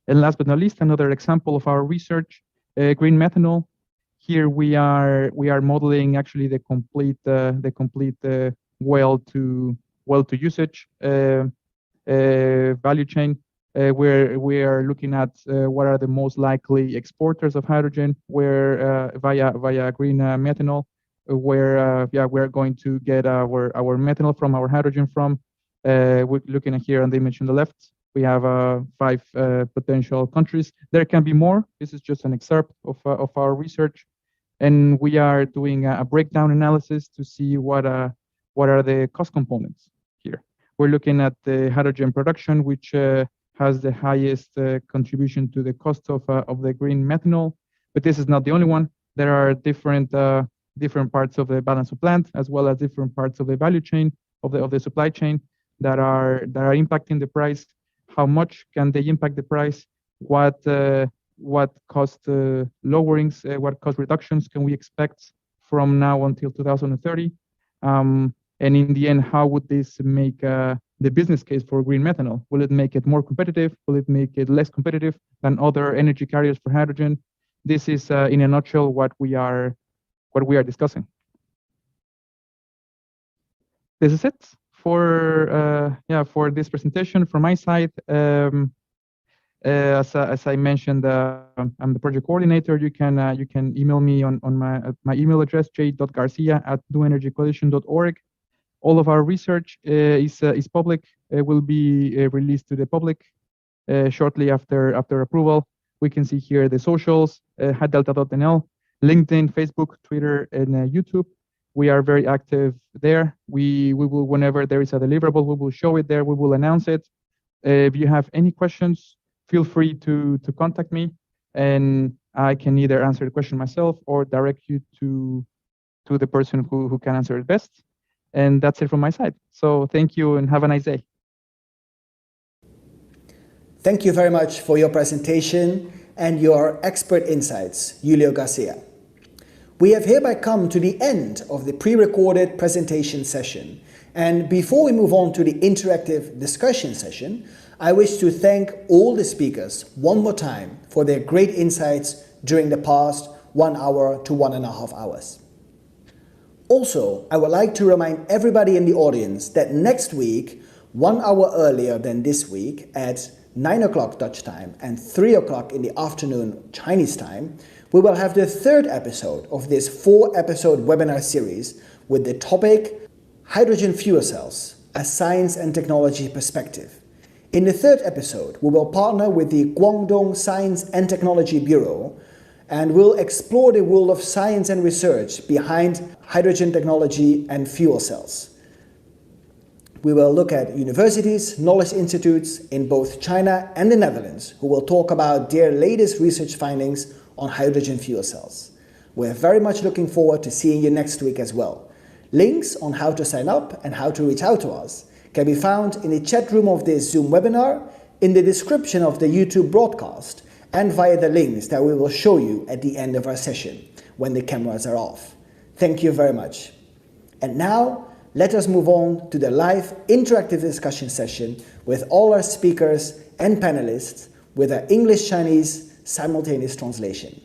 And last but not least, another example of our research, green methanol. Here we are modeling actually the complete well to usage value chain, where we are looking at what are the most likely exporters of hydrogen, where via green methanol, where we're going to get our methanol from, our hydrogen from. We're looking at here on the image on the left. We have 5 potential countries. There can be more. This is just an excerpt of our research, and we are doing a breakdown analysis to see what are the cost components here. We're looking at the hydrogen production, which has the highest contribution to the cost of the green methanol. But this is not the only one. There are different parts of the balance of plant, as well as different parts of the value chain of the supply chain that are impacting the price. How much can they impact the price? What cost lowerings, what cost reductions can we expect from now until 2030? And in the end, how would this make the business case for green methanol? Will it make it more competitive? Will it make it less competitive than other energy carriers for hydrogen? This is, in a nutshell, what we are discussing. This is it for this presentation from my side. As I mentioned, I'm the project coordinator. You can email me on my email address, j.garcia@newenergycoalition.org. All of our research is public. It will be released to the public shortly after approval. We can see here the socials, higdelta.nl, LinkedIn, Facebook, Twitter, and YouTube. We are very active there. We will, whenever there is a deliverable, we will show it there. We will announce it. If you have any questions, feel free to contact me, and I can either answer the question myself or direct you to the person who can answer it best. And that's it from my side. So thank you and have a nice day. Thank you very much for your presentation and your expert insights, Julio Garcia. We have hereby come to the end of the pre-recorded presentation session. And before we move on to the interactive discussion session, I wish to thank all the speakers one more time for their great insights during the past 1 hour to 1.5 hours. Also, I would like to remind everybody in the audience that next week, 1 hour earlier than this week, at 9 o'clock Dutch time and 3 o'clock in the afternoon Chinese time, we will have the 3rd episode of this 4-episode webinar series with the topic Hydrogen Fuel Cells, a Science and Technology Perspective. In the 3rd episode, we will partner with the Guangdong Science and Technology Bureau, and we'll explore the world of science and research behind hydrogen technology and fuel cells. We will look at universities, knowledge institutes in both China and the Netherlands who will talk about their latest research findings on hydrogen fuel cells. We're very much looking forward to seeing you next week as well. Links on how to sign up and how to reach out to us can be found in the chat room of this Zoom webinar, in the description of the YouTube broadcast, and via the links that we will show you at the end of our session when the cameras are off. Thank you very much. And now, let us move on to the live interactive discussion session with all our speakers and panelists with our English-Chinese simultaneous translation.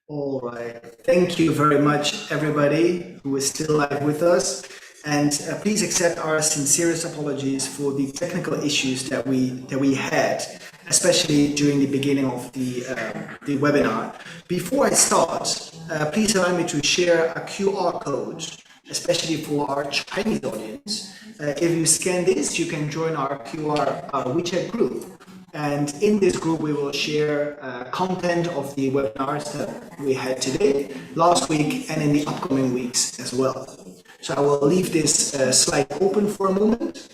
All right, thank you very much everybody who is still live with us, and please accept our sincerest apologies for the technical issues that we had, especially during the beginning of the webinar. Before I start, please allow me to share a QR code, especially for our Chinese audience. If you scan this, you can join our WeChat group, And in this group, we will share content of the webinars that we had today, last week, and in the upcoming weeks as well. So I will leave this slide open for a moment.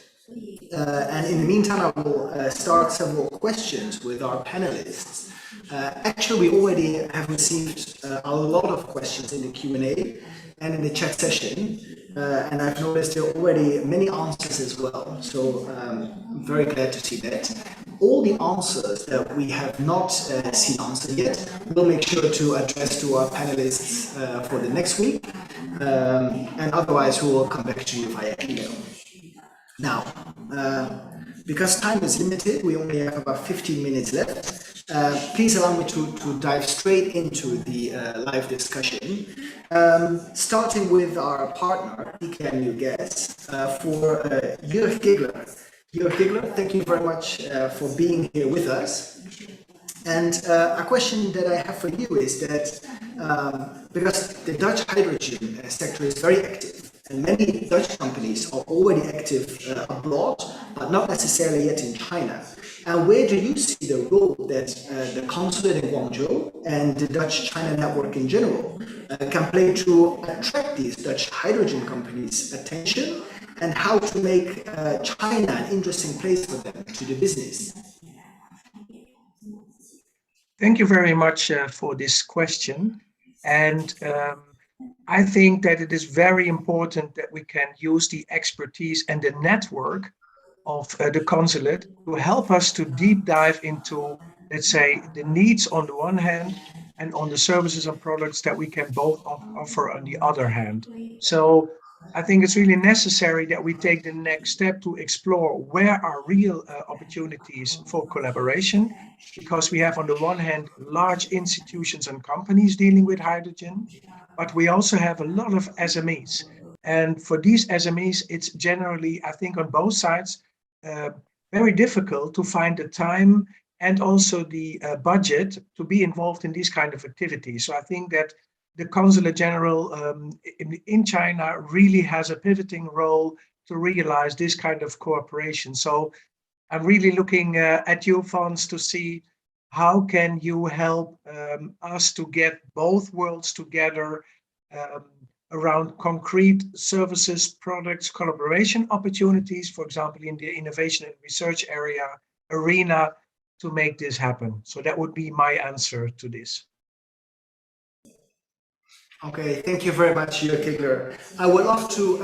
And in the meantime, I will start several questions with our panelists. Actually, we already have received a lot of questions in the Q&A and in the chat session. And I've noticed there are already many answers as well. So I'm very glad to see that. All the answers that we have not seen answered yet, we'll make sure to address to our panelists for the next week. And otherwise, we will come back to you via email. Now, because time is limited, we only have about 15 minutes left. Please allow me to dive straight into the live discussion, starting with our partner, EKMU Gas, for Jörg Gigler. Jörg Gigler, thank you very much for being here with us. And a question that I have for you is that because the Dutch hydrogen sector is very active, and many Dutch companies are already active abroad, but not necessarily yet in China. And where do you see the role that the consulate in Guangzhou and the Dutch-China network in general can play to attract these Dutch hydrogen companies' attention, and how to make China an interesting place for them to do business? Thank you very much for this question. And I think that it is very important that we can use the expertise and the network of the consulate to help us to deep dive into, let's say, the needs on the one hand and on the services and products that we can both offer on the other hand. So I think it's really necessary that we take the next step to explore where are real opportunities for collaboration, because we have on the one hand large institutions and companies dealing with hydrogen, but we also have a lot of SMEs. And for these SMEs, it's generally, I think on both sides, very difficult to find the time and also the budget to be involved in these kind of activities. So I think that the Consulate General in China really has a pivoting role to realize this kind of cooperation. So I'm really looking at you, Fons, to see how can you help us to get both worlds together around concrete services, products, collaboration opportunities, for example, in the innovation and research arena, to make this happen. So that would be my answer to this. Okay, thank you very much, Jörg Gigler. I would love to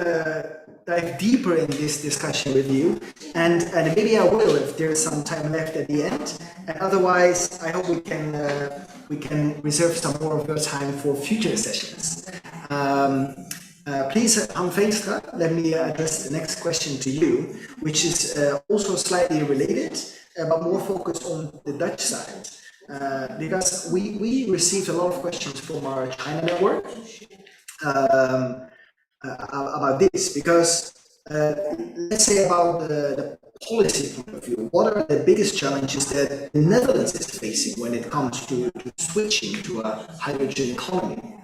dive deeper in this discussion with you, and maybe I will if there's some time left at the end. And otherwise, I hope we can reserve some more of your time for future sessions. Please, Hans Veenstra, let me address the next question to you, which is also slightly related, but more focused on the Dutch side. Because we received a lot of questions from our China network about this, because let's say about the policy point of view, what are the biggest challenges that the Netherlands is facing when it comes to switching to a hydrogen economy?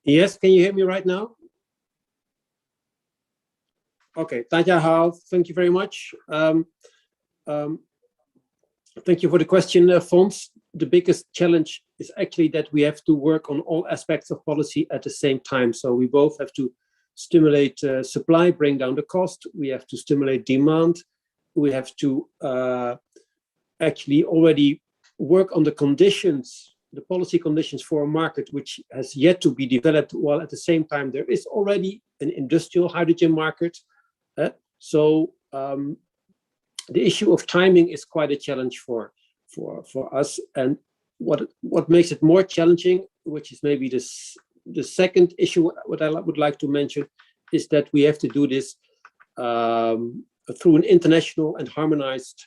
Yes, can you hear me right now? Okay, 大家好, thank you very much. Thank you for the question, Fons. The biggest challenge is actually that we have to work on all aspects of policy at the same time. So we both have to stimulate supply, bring down the cost. We have to stimulate demand. We have to actually already work on the conditions, the policy conditions for a market which has yet to be developed, while at the same time there is already an industrial hydrogen market. So the issue of timing is quite a challenge for us. And what makes it more challenging, which is maybe the second issue what I would like to mention, is that we have to do this through an international and harmonized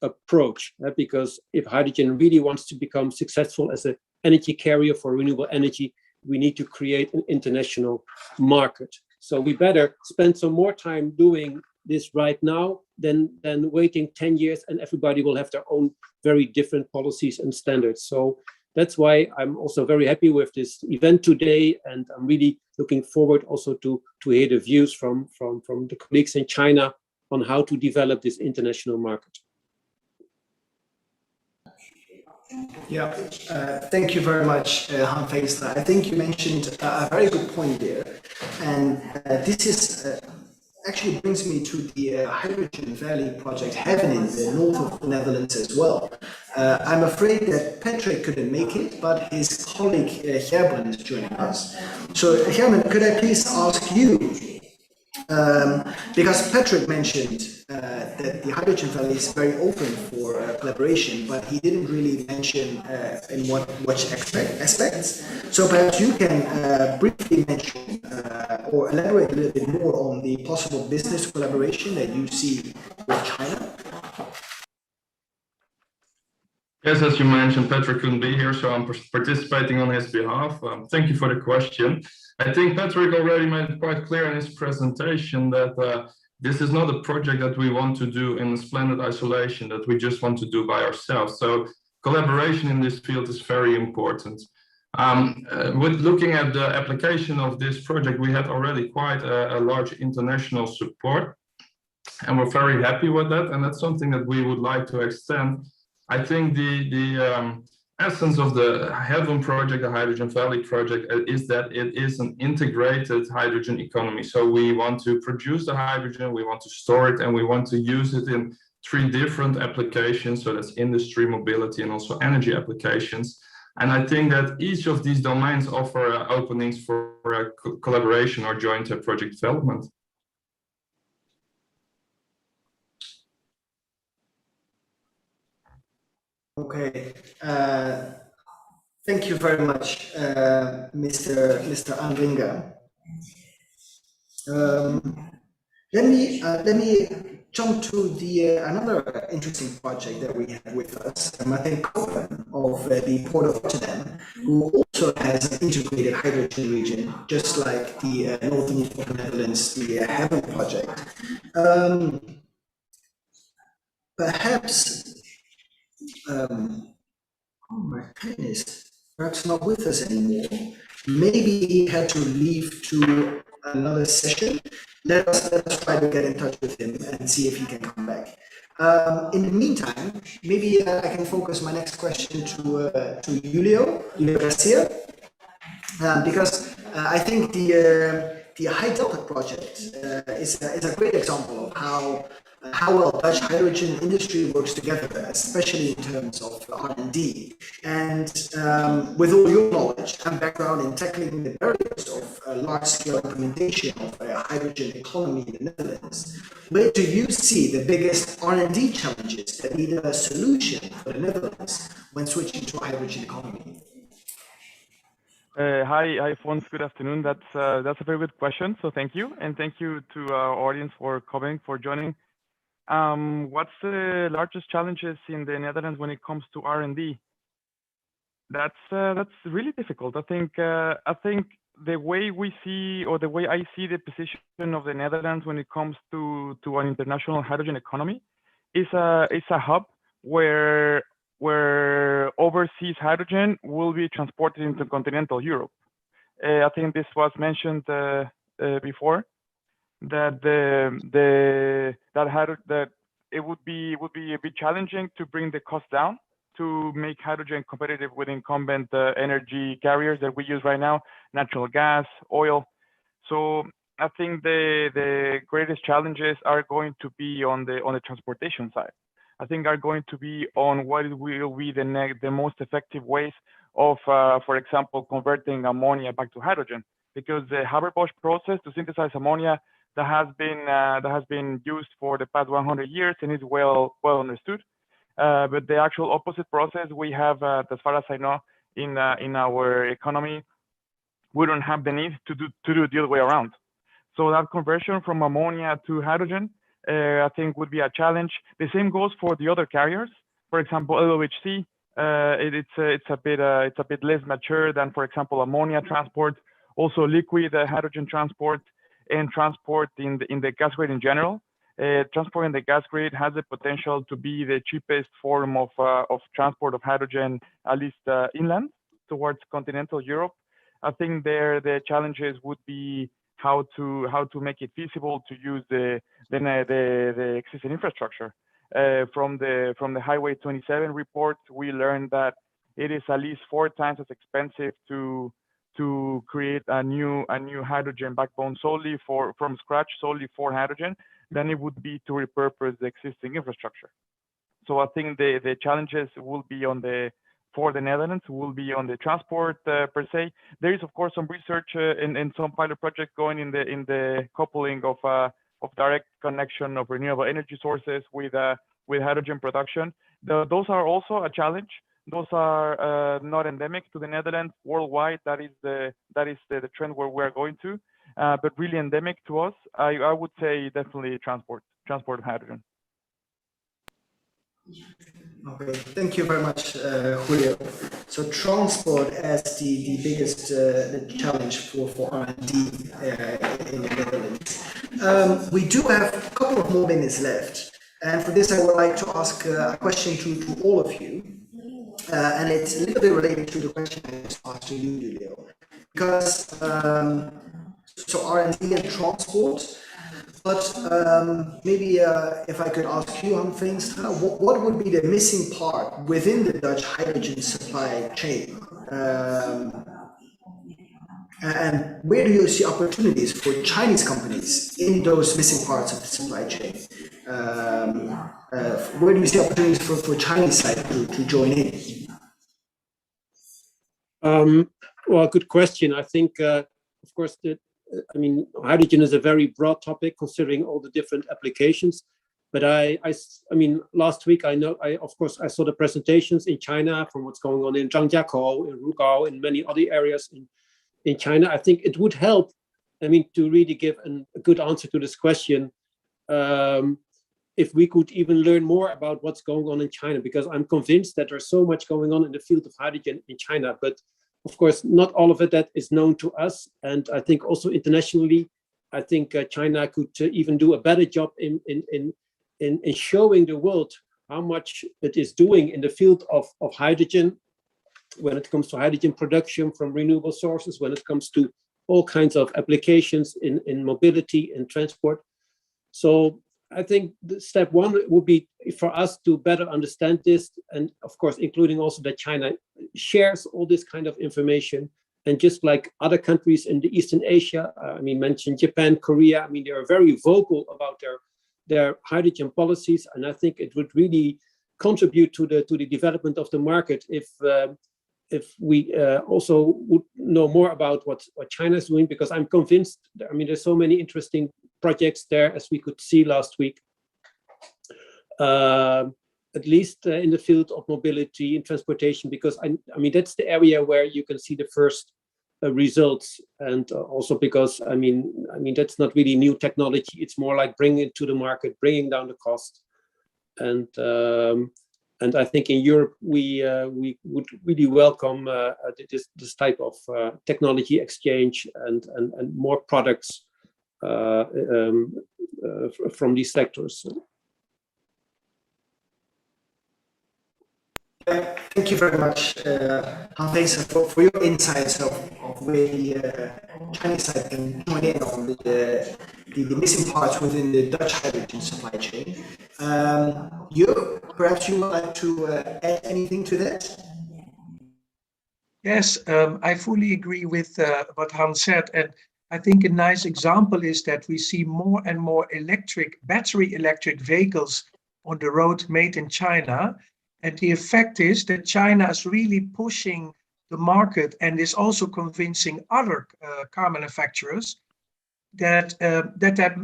approach, because if hydrogen really wants to become successful as an energy carrier for renewable energy, we need to create an international market. So we better spend some more time doing this right now than waiting 10 years and everybody will have their own very different policies and standards. So that's why I'm also very happy with this event today, and I'm really looking forward also to hear the views from the colleagues in China on how to develop this international market. Yeah, thank you very much, Hans Veenstra. I think you mentioned a very good point there, and this is actually brings me to the Hydrogen Valley project Heaven in the north of the Netherlands as well. I'm afraid that Patrick couldn't make it, but his colleague Gerben is joining us. So Gerben, could I please ask you, because Patrick mentioned that the Hydrogen Valley is very open for collaboration, but he didn't really mention in what aspects. So perhaps you can briefly mention or elaborate a little bit more on the possible business collaboration that you see with China. Yes, as you mentioned, Patrick couldn't be here, so I'm participating on his behalf. Thank you for the question. I think Patrick already made it quite clear in his presentation that this is not a project that we want to do in splendid isolation, that we just want to do by ourselves. So collaboration in this field is very important. With looking at the application of this project, we had already quite a large international support, and we're very happy with that, and that's something that we would like to extend. I think the essence of the Heaven project, the Hydrogen Valley project, is that it is an integrated hydrogen economy. So we want to produce the hydrogen, we want to store it, and we want to use it in 3 different applications. So that's industry, mobility, and also energy applications. And I think that each of these domains offer openings for collaboration or joint project development. Okay, thank you very much, Mr. Anvinga. Let me jump to the another interesting project that we have with us, I think Klubben of the Port of Rotterdam, who also has an integrated hydrogen region, just like the northern of the Netherlands, the Heaven project. Perhaps. Oh my goodness, perhaps not with us anymore. Maybe he had to leave to another session. Let us try to get in touch with him and see if he can come back. In the meantime, maybe I can focus my next question to Julio Garcia, because I think the High Delta project is a great example of how well Dutch hydrogen industry works together, especially in terms of R&D. And with all your knowledge and background in tackling the barriers of large-scale implementation of a hydrogen economy in the Netherlands, where do you see the biggest R&D challenges that need a solution for the Netherlands when switching to a hydrogen economy? Hi, Fons. Good afternoon. That's a very good question. So thank you, and thank you to our audience for coming, for joining. What's the largest challenges in the Netherlands when it comes to R&D? That's really difficult. I think the way we see, or the way I see the position of the Netherlands when it comes to an international hydrogen economy is a hub where overseas hydrogen will be transported into continental Europe. I think this was mentioned before, that that it would be a bit challenging to bring the cost down to make hydrogen competitive with incumbent energy carriers that we use right now, natural gas, oil. So I think the greatest challenges are going to be on the transportation side. I think are going to be on what will be the most effective ways of, for example, converting ammonia back to hydrogen, because the Haber-Bosch process to synthesize ammonia that has been used for the past 100 years and is well understood. But the actual opposite process we have, as far as I know, in our economy, we don't have the need to do the other way around. So that conversion from ammonia to hydrogen, I think would be a challenge. The same goes for the other carriers. For example, LOHC, it's a bit less mature than, for example, ammonia transport. Also, liquid hydrogen transport and transport in the gas grid in general. transporting the gas grid has the potential to be the cheapest form of transport of hydrogen, at least inland towards continental Europe. I think there the challenges would be how to make it feasible to use the existing infrastructure. From the Highway 27 report, we learned that it is at least 4 times as expensive to create a new hydrogen backbone from scratch solely for hydrogen than it would be to repurpose the existing infrastructure. So I think the challenges will be for the Netherlands will be on the transport per se. There is of course some research and some pilot projects going in the coupling of direct connection of renewable energy sources with hydrogen production. Those are also a challenge. Those are not endemic to the Netherlands. Worldwide, that is the trend where we're going to, but really endemic to us. I would say definitely transport of hydrogen. Okay, thank you very much, Julio. So transport as the biggest challenge for R&D in the Netherlands. We do have a couple of more minutes left, and for this I would like to ask a question to all of you, and it's a little bit related to the question I just asked to you, Julio, because so R&D and transport. But maybe if I could ask you, Hans Veenstra, what would be the missing part within the Dutch hydrogen supply chain? And where do you see opportunities for Chinese companies in those missing parts of the supply chain? Where do you see opportunities for Chinese side to join in? Well, good question. I think, of course, hydrogen is a very broad topic considering all the different applications. But I mean, last week I saw the presentations in China from what's going on in Zhangjiakou, in Rugao, in many other areas in China. I think it would help, to really give a good answer to this question, if we could even learn more about what's going on in China, because I'm convinced that there's so much going on in the field of hydrogen in China, but of course, not all of it that is known to us. And I think also internationally, I think China could even do a better job in showing the world how much it is doing in the field of hydrogen, when it comes to hydrogen production from renewable sources, when it comes to all kinds of applications in mobility and transport. So I think the step one would be for us to better understand this, and of course, including also that China shares all this kind of information. And just like other countries in the Eastern Asia, mentioned Japan, Korea, they are very vocal about their hydrogen policies. And I think it would really contribute to the development of the market if we also would know more about what China is doing, because I'm convinced, there's so many interesting projects there, as we could see last week, at least in the field of mobility and transportation, because that's the area where you can see the first results, and also because that's not really new technology. It's more like bringing it to the market, bringing down the cost, and I think in Europe we would really welcome this type of technology exchange and more products from these sectors. Thank you very much, Hans Veenstra, for your insights of where the Chinese side can join in on the missing parts within the Dutch hydrogen supply chain. Perhaps you would like to add anything to that? Yes, I fully agree with what Hans said, and I think a nice example is that we see more and more battery electric vehicles on the road made in China. And the effect is that China is really pushing the market and is also convincing other car manufacturers that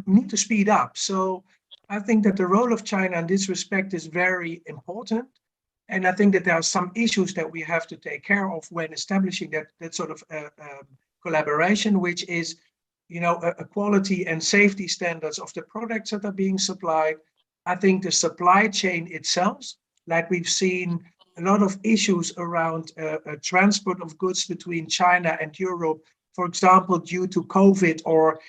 need to speed up. So I think that the role of China in this respect is very important. And I think that there are some issues that we have to take care of when establishing that sort of collaboration, which is, a quality and safety standards of the products that are being supplied. I think the supply chain itself, like we've seen a lot of issues around transport of goods between China and Europe for example, due to COVID, or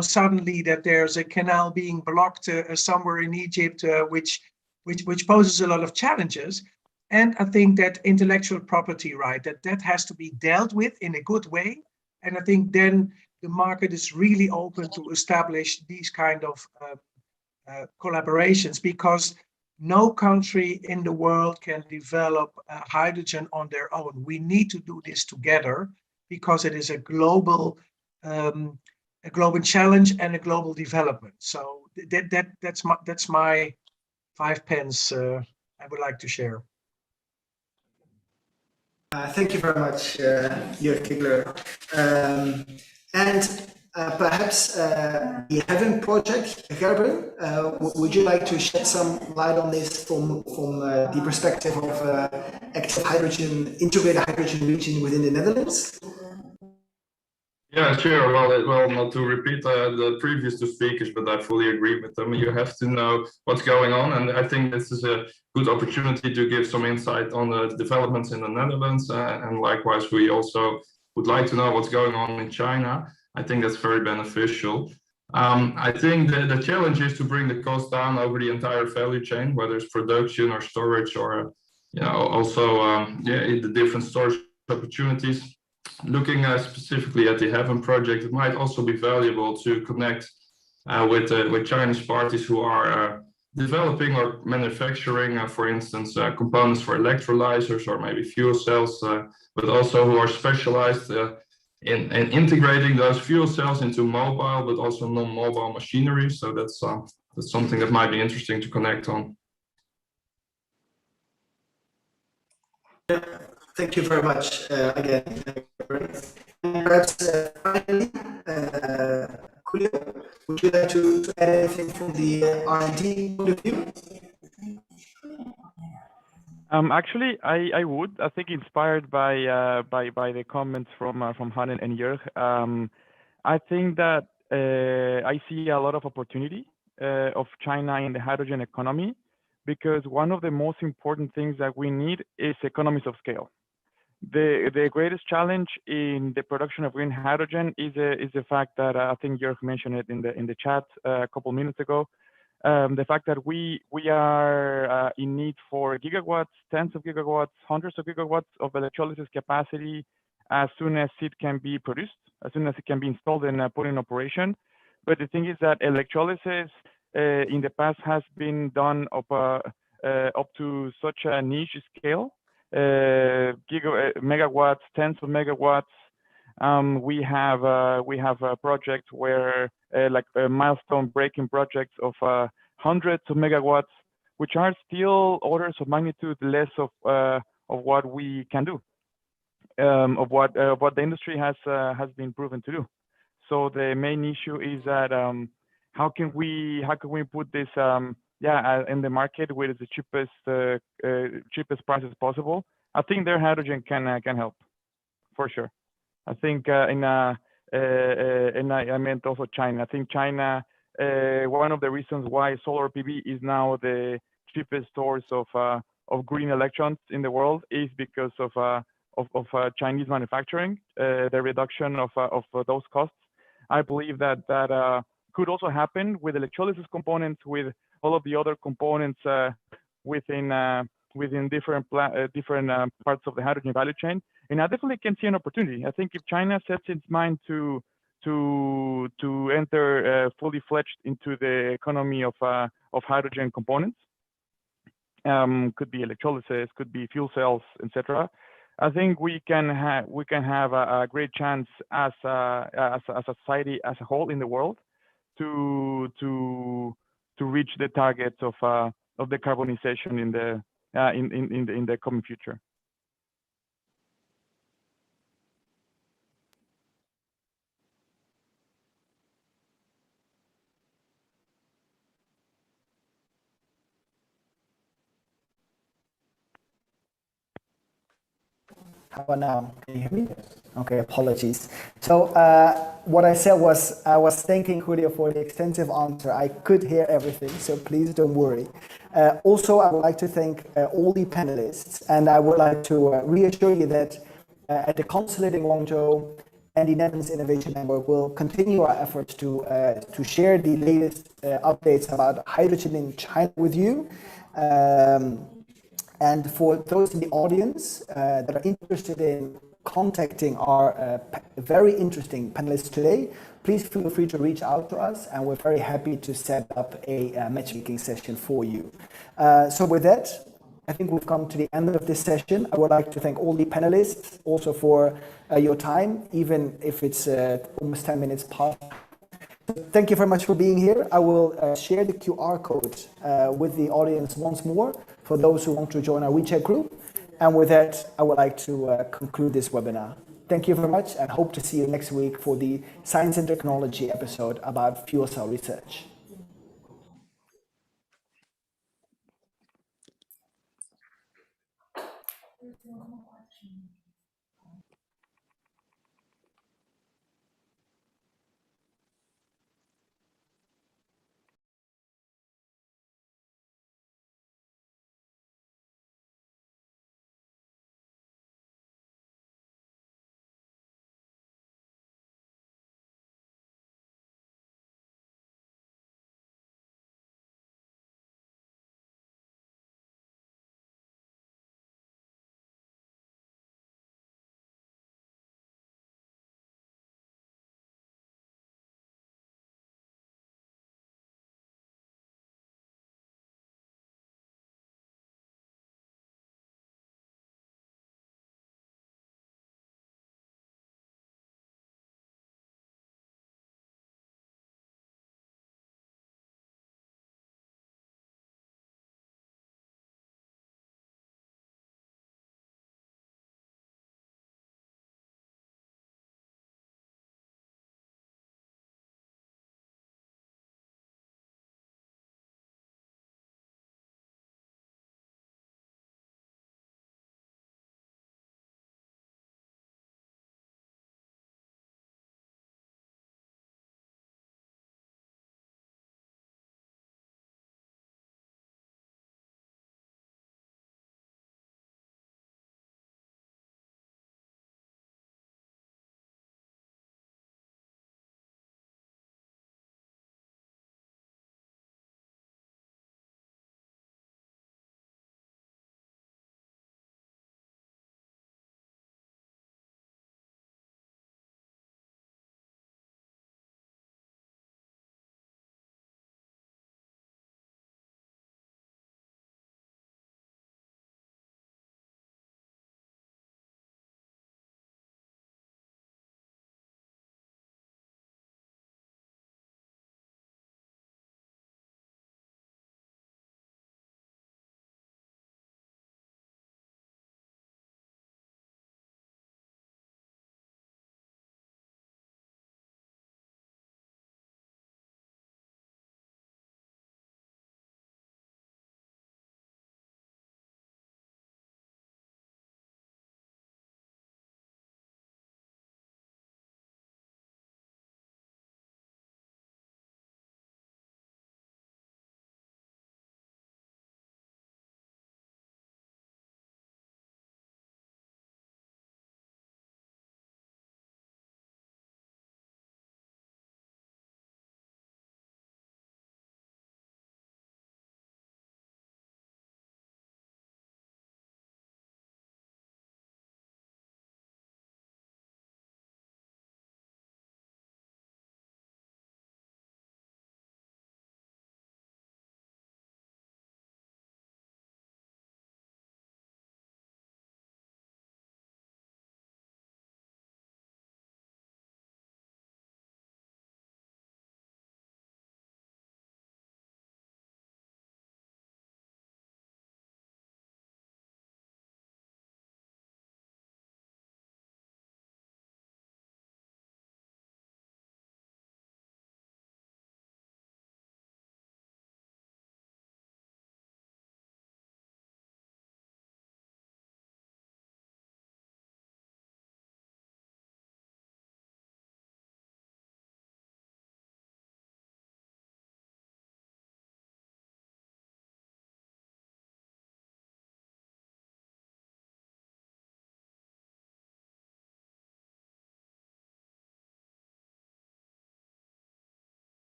suddenly that there's a canal being blocked somewhere in Egypt, which poses a lot of challenges. And I think that intellectual property right, that has to be dealt with in a good way. And I think then the market is really open to establish these kind of collaborations, because no country in the world can develop hydrogen on their own. We need to do this together, because it is a global challenge and a global development. So that's my 5 pence I would like to share. Thank you very much, Jörg Kigler. And perhaps the Heaven project, Gerben, would you like to shed some light on this from the perspective of active hydrogen, integrated hydrogen region within the Netherlands? Yeah, sure. Well, not to repeat the previous two speakers, but I fully agree with them. You have to know what's going on, and I think this is a good opportunity to give some insight on the developments in the Netherlands, and likewise, we also would like to know what's going on in China. I think that's very beneficial. I think the challenge is to bring the cost down over the entire value chain, whether it's production or storage, or also the different storage opportunities. Looking specifically at the Heaven project, it might also be valuable to connect with Chinese parties who are developing or manufacturing, for instance, components for electrolyzers or maybe fuel cells, but also who are specialized in integrating those fuel cells into mobile, but also non-mobile machinery. So that's something that might be interesting to connect on. Yeah, thank you very much again. Perhaps finally, Julio, would you like to add anything from the R&D point of view? Actually, I would. I think inspired by the comments from Han and Jörg. I think that I see a lot of opportunity of China in the hydrogen economy, because one of the most important things that we need is economies of scale. The greatest challenge in the production of green hydrogen is the fact that I think Jörg mentioned it in the chat a couple minutes ago. The fact that we are in need for gigawatts, tens of gigawatts, hundreds of gigawatts of electrolysis capacity as soon as it can be produced, as soon as it can be installed and put in operation. But the thing is that electrolysis in the past has been done up to such a niche scale, megawatts, tens of megawatts. We have a project where like milestone breaking projects of hundreds of megawatts, which are still orders of magnitude less of what we can do, of what the industry has been proven to do. So the main issue is that how can we put this in the market with the cheapest prices possible? I think their hydrogen can help for sure. I think and I meant also China. I think China, one of the reasons why solar PV is now the cheapest source of green electrons in the world is because of Chinese manufacturing, the reduction of those costs. I believe that could also happen with electrolysis components, with all of the other components within different parts of the hydrogen value chain. And I definitely can see an opportunity. I think if China sets its mind to enter fully fledged into the economy of hydrogen components, could be electrolysis, could be fuel cells, etc. I think we can have a great chance as a society as a whole in the world to reach the targets of decarbonization in the coming future. How about now? Can you hear me? Okay, apologies. So what I said was, I was thanking Julio for the extensive answer. I could hear everything, so please don't worry. Also, I would like to thank all the panelists, and I would like to reassure you that at the consulate in Guangzhou, and the Netherlands Innovation Network will continue our efforts to share the latest updates about hydrogen in China with you. And for those in the audience that are interested in contacting our very interesting panelists today, please feel free to reach out to us, and we're very happy to set up a matchmaking session for you. So with that, I think we've come to the end of this session. I would like to thank all the panelists also for your time, even if it's almost 10 minutes past. Thank you very much for being here. I will share the QR code with the audience once more for those who want to join our WeChat group. And with that, I would like to conclude this webinar. Thank you very much, and hope to see you next week for the Science and Technology episode about fuel cell research.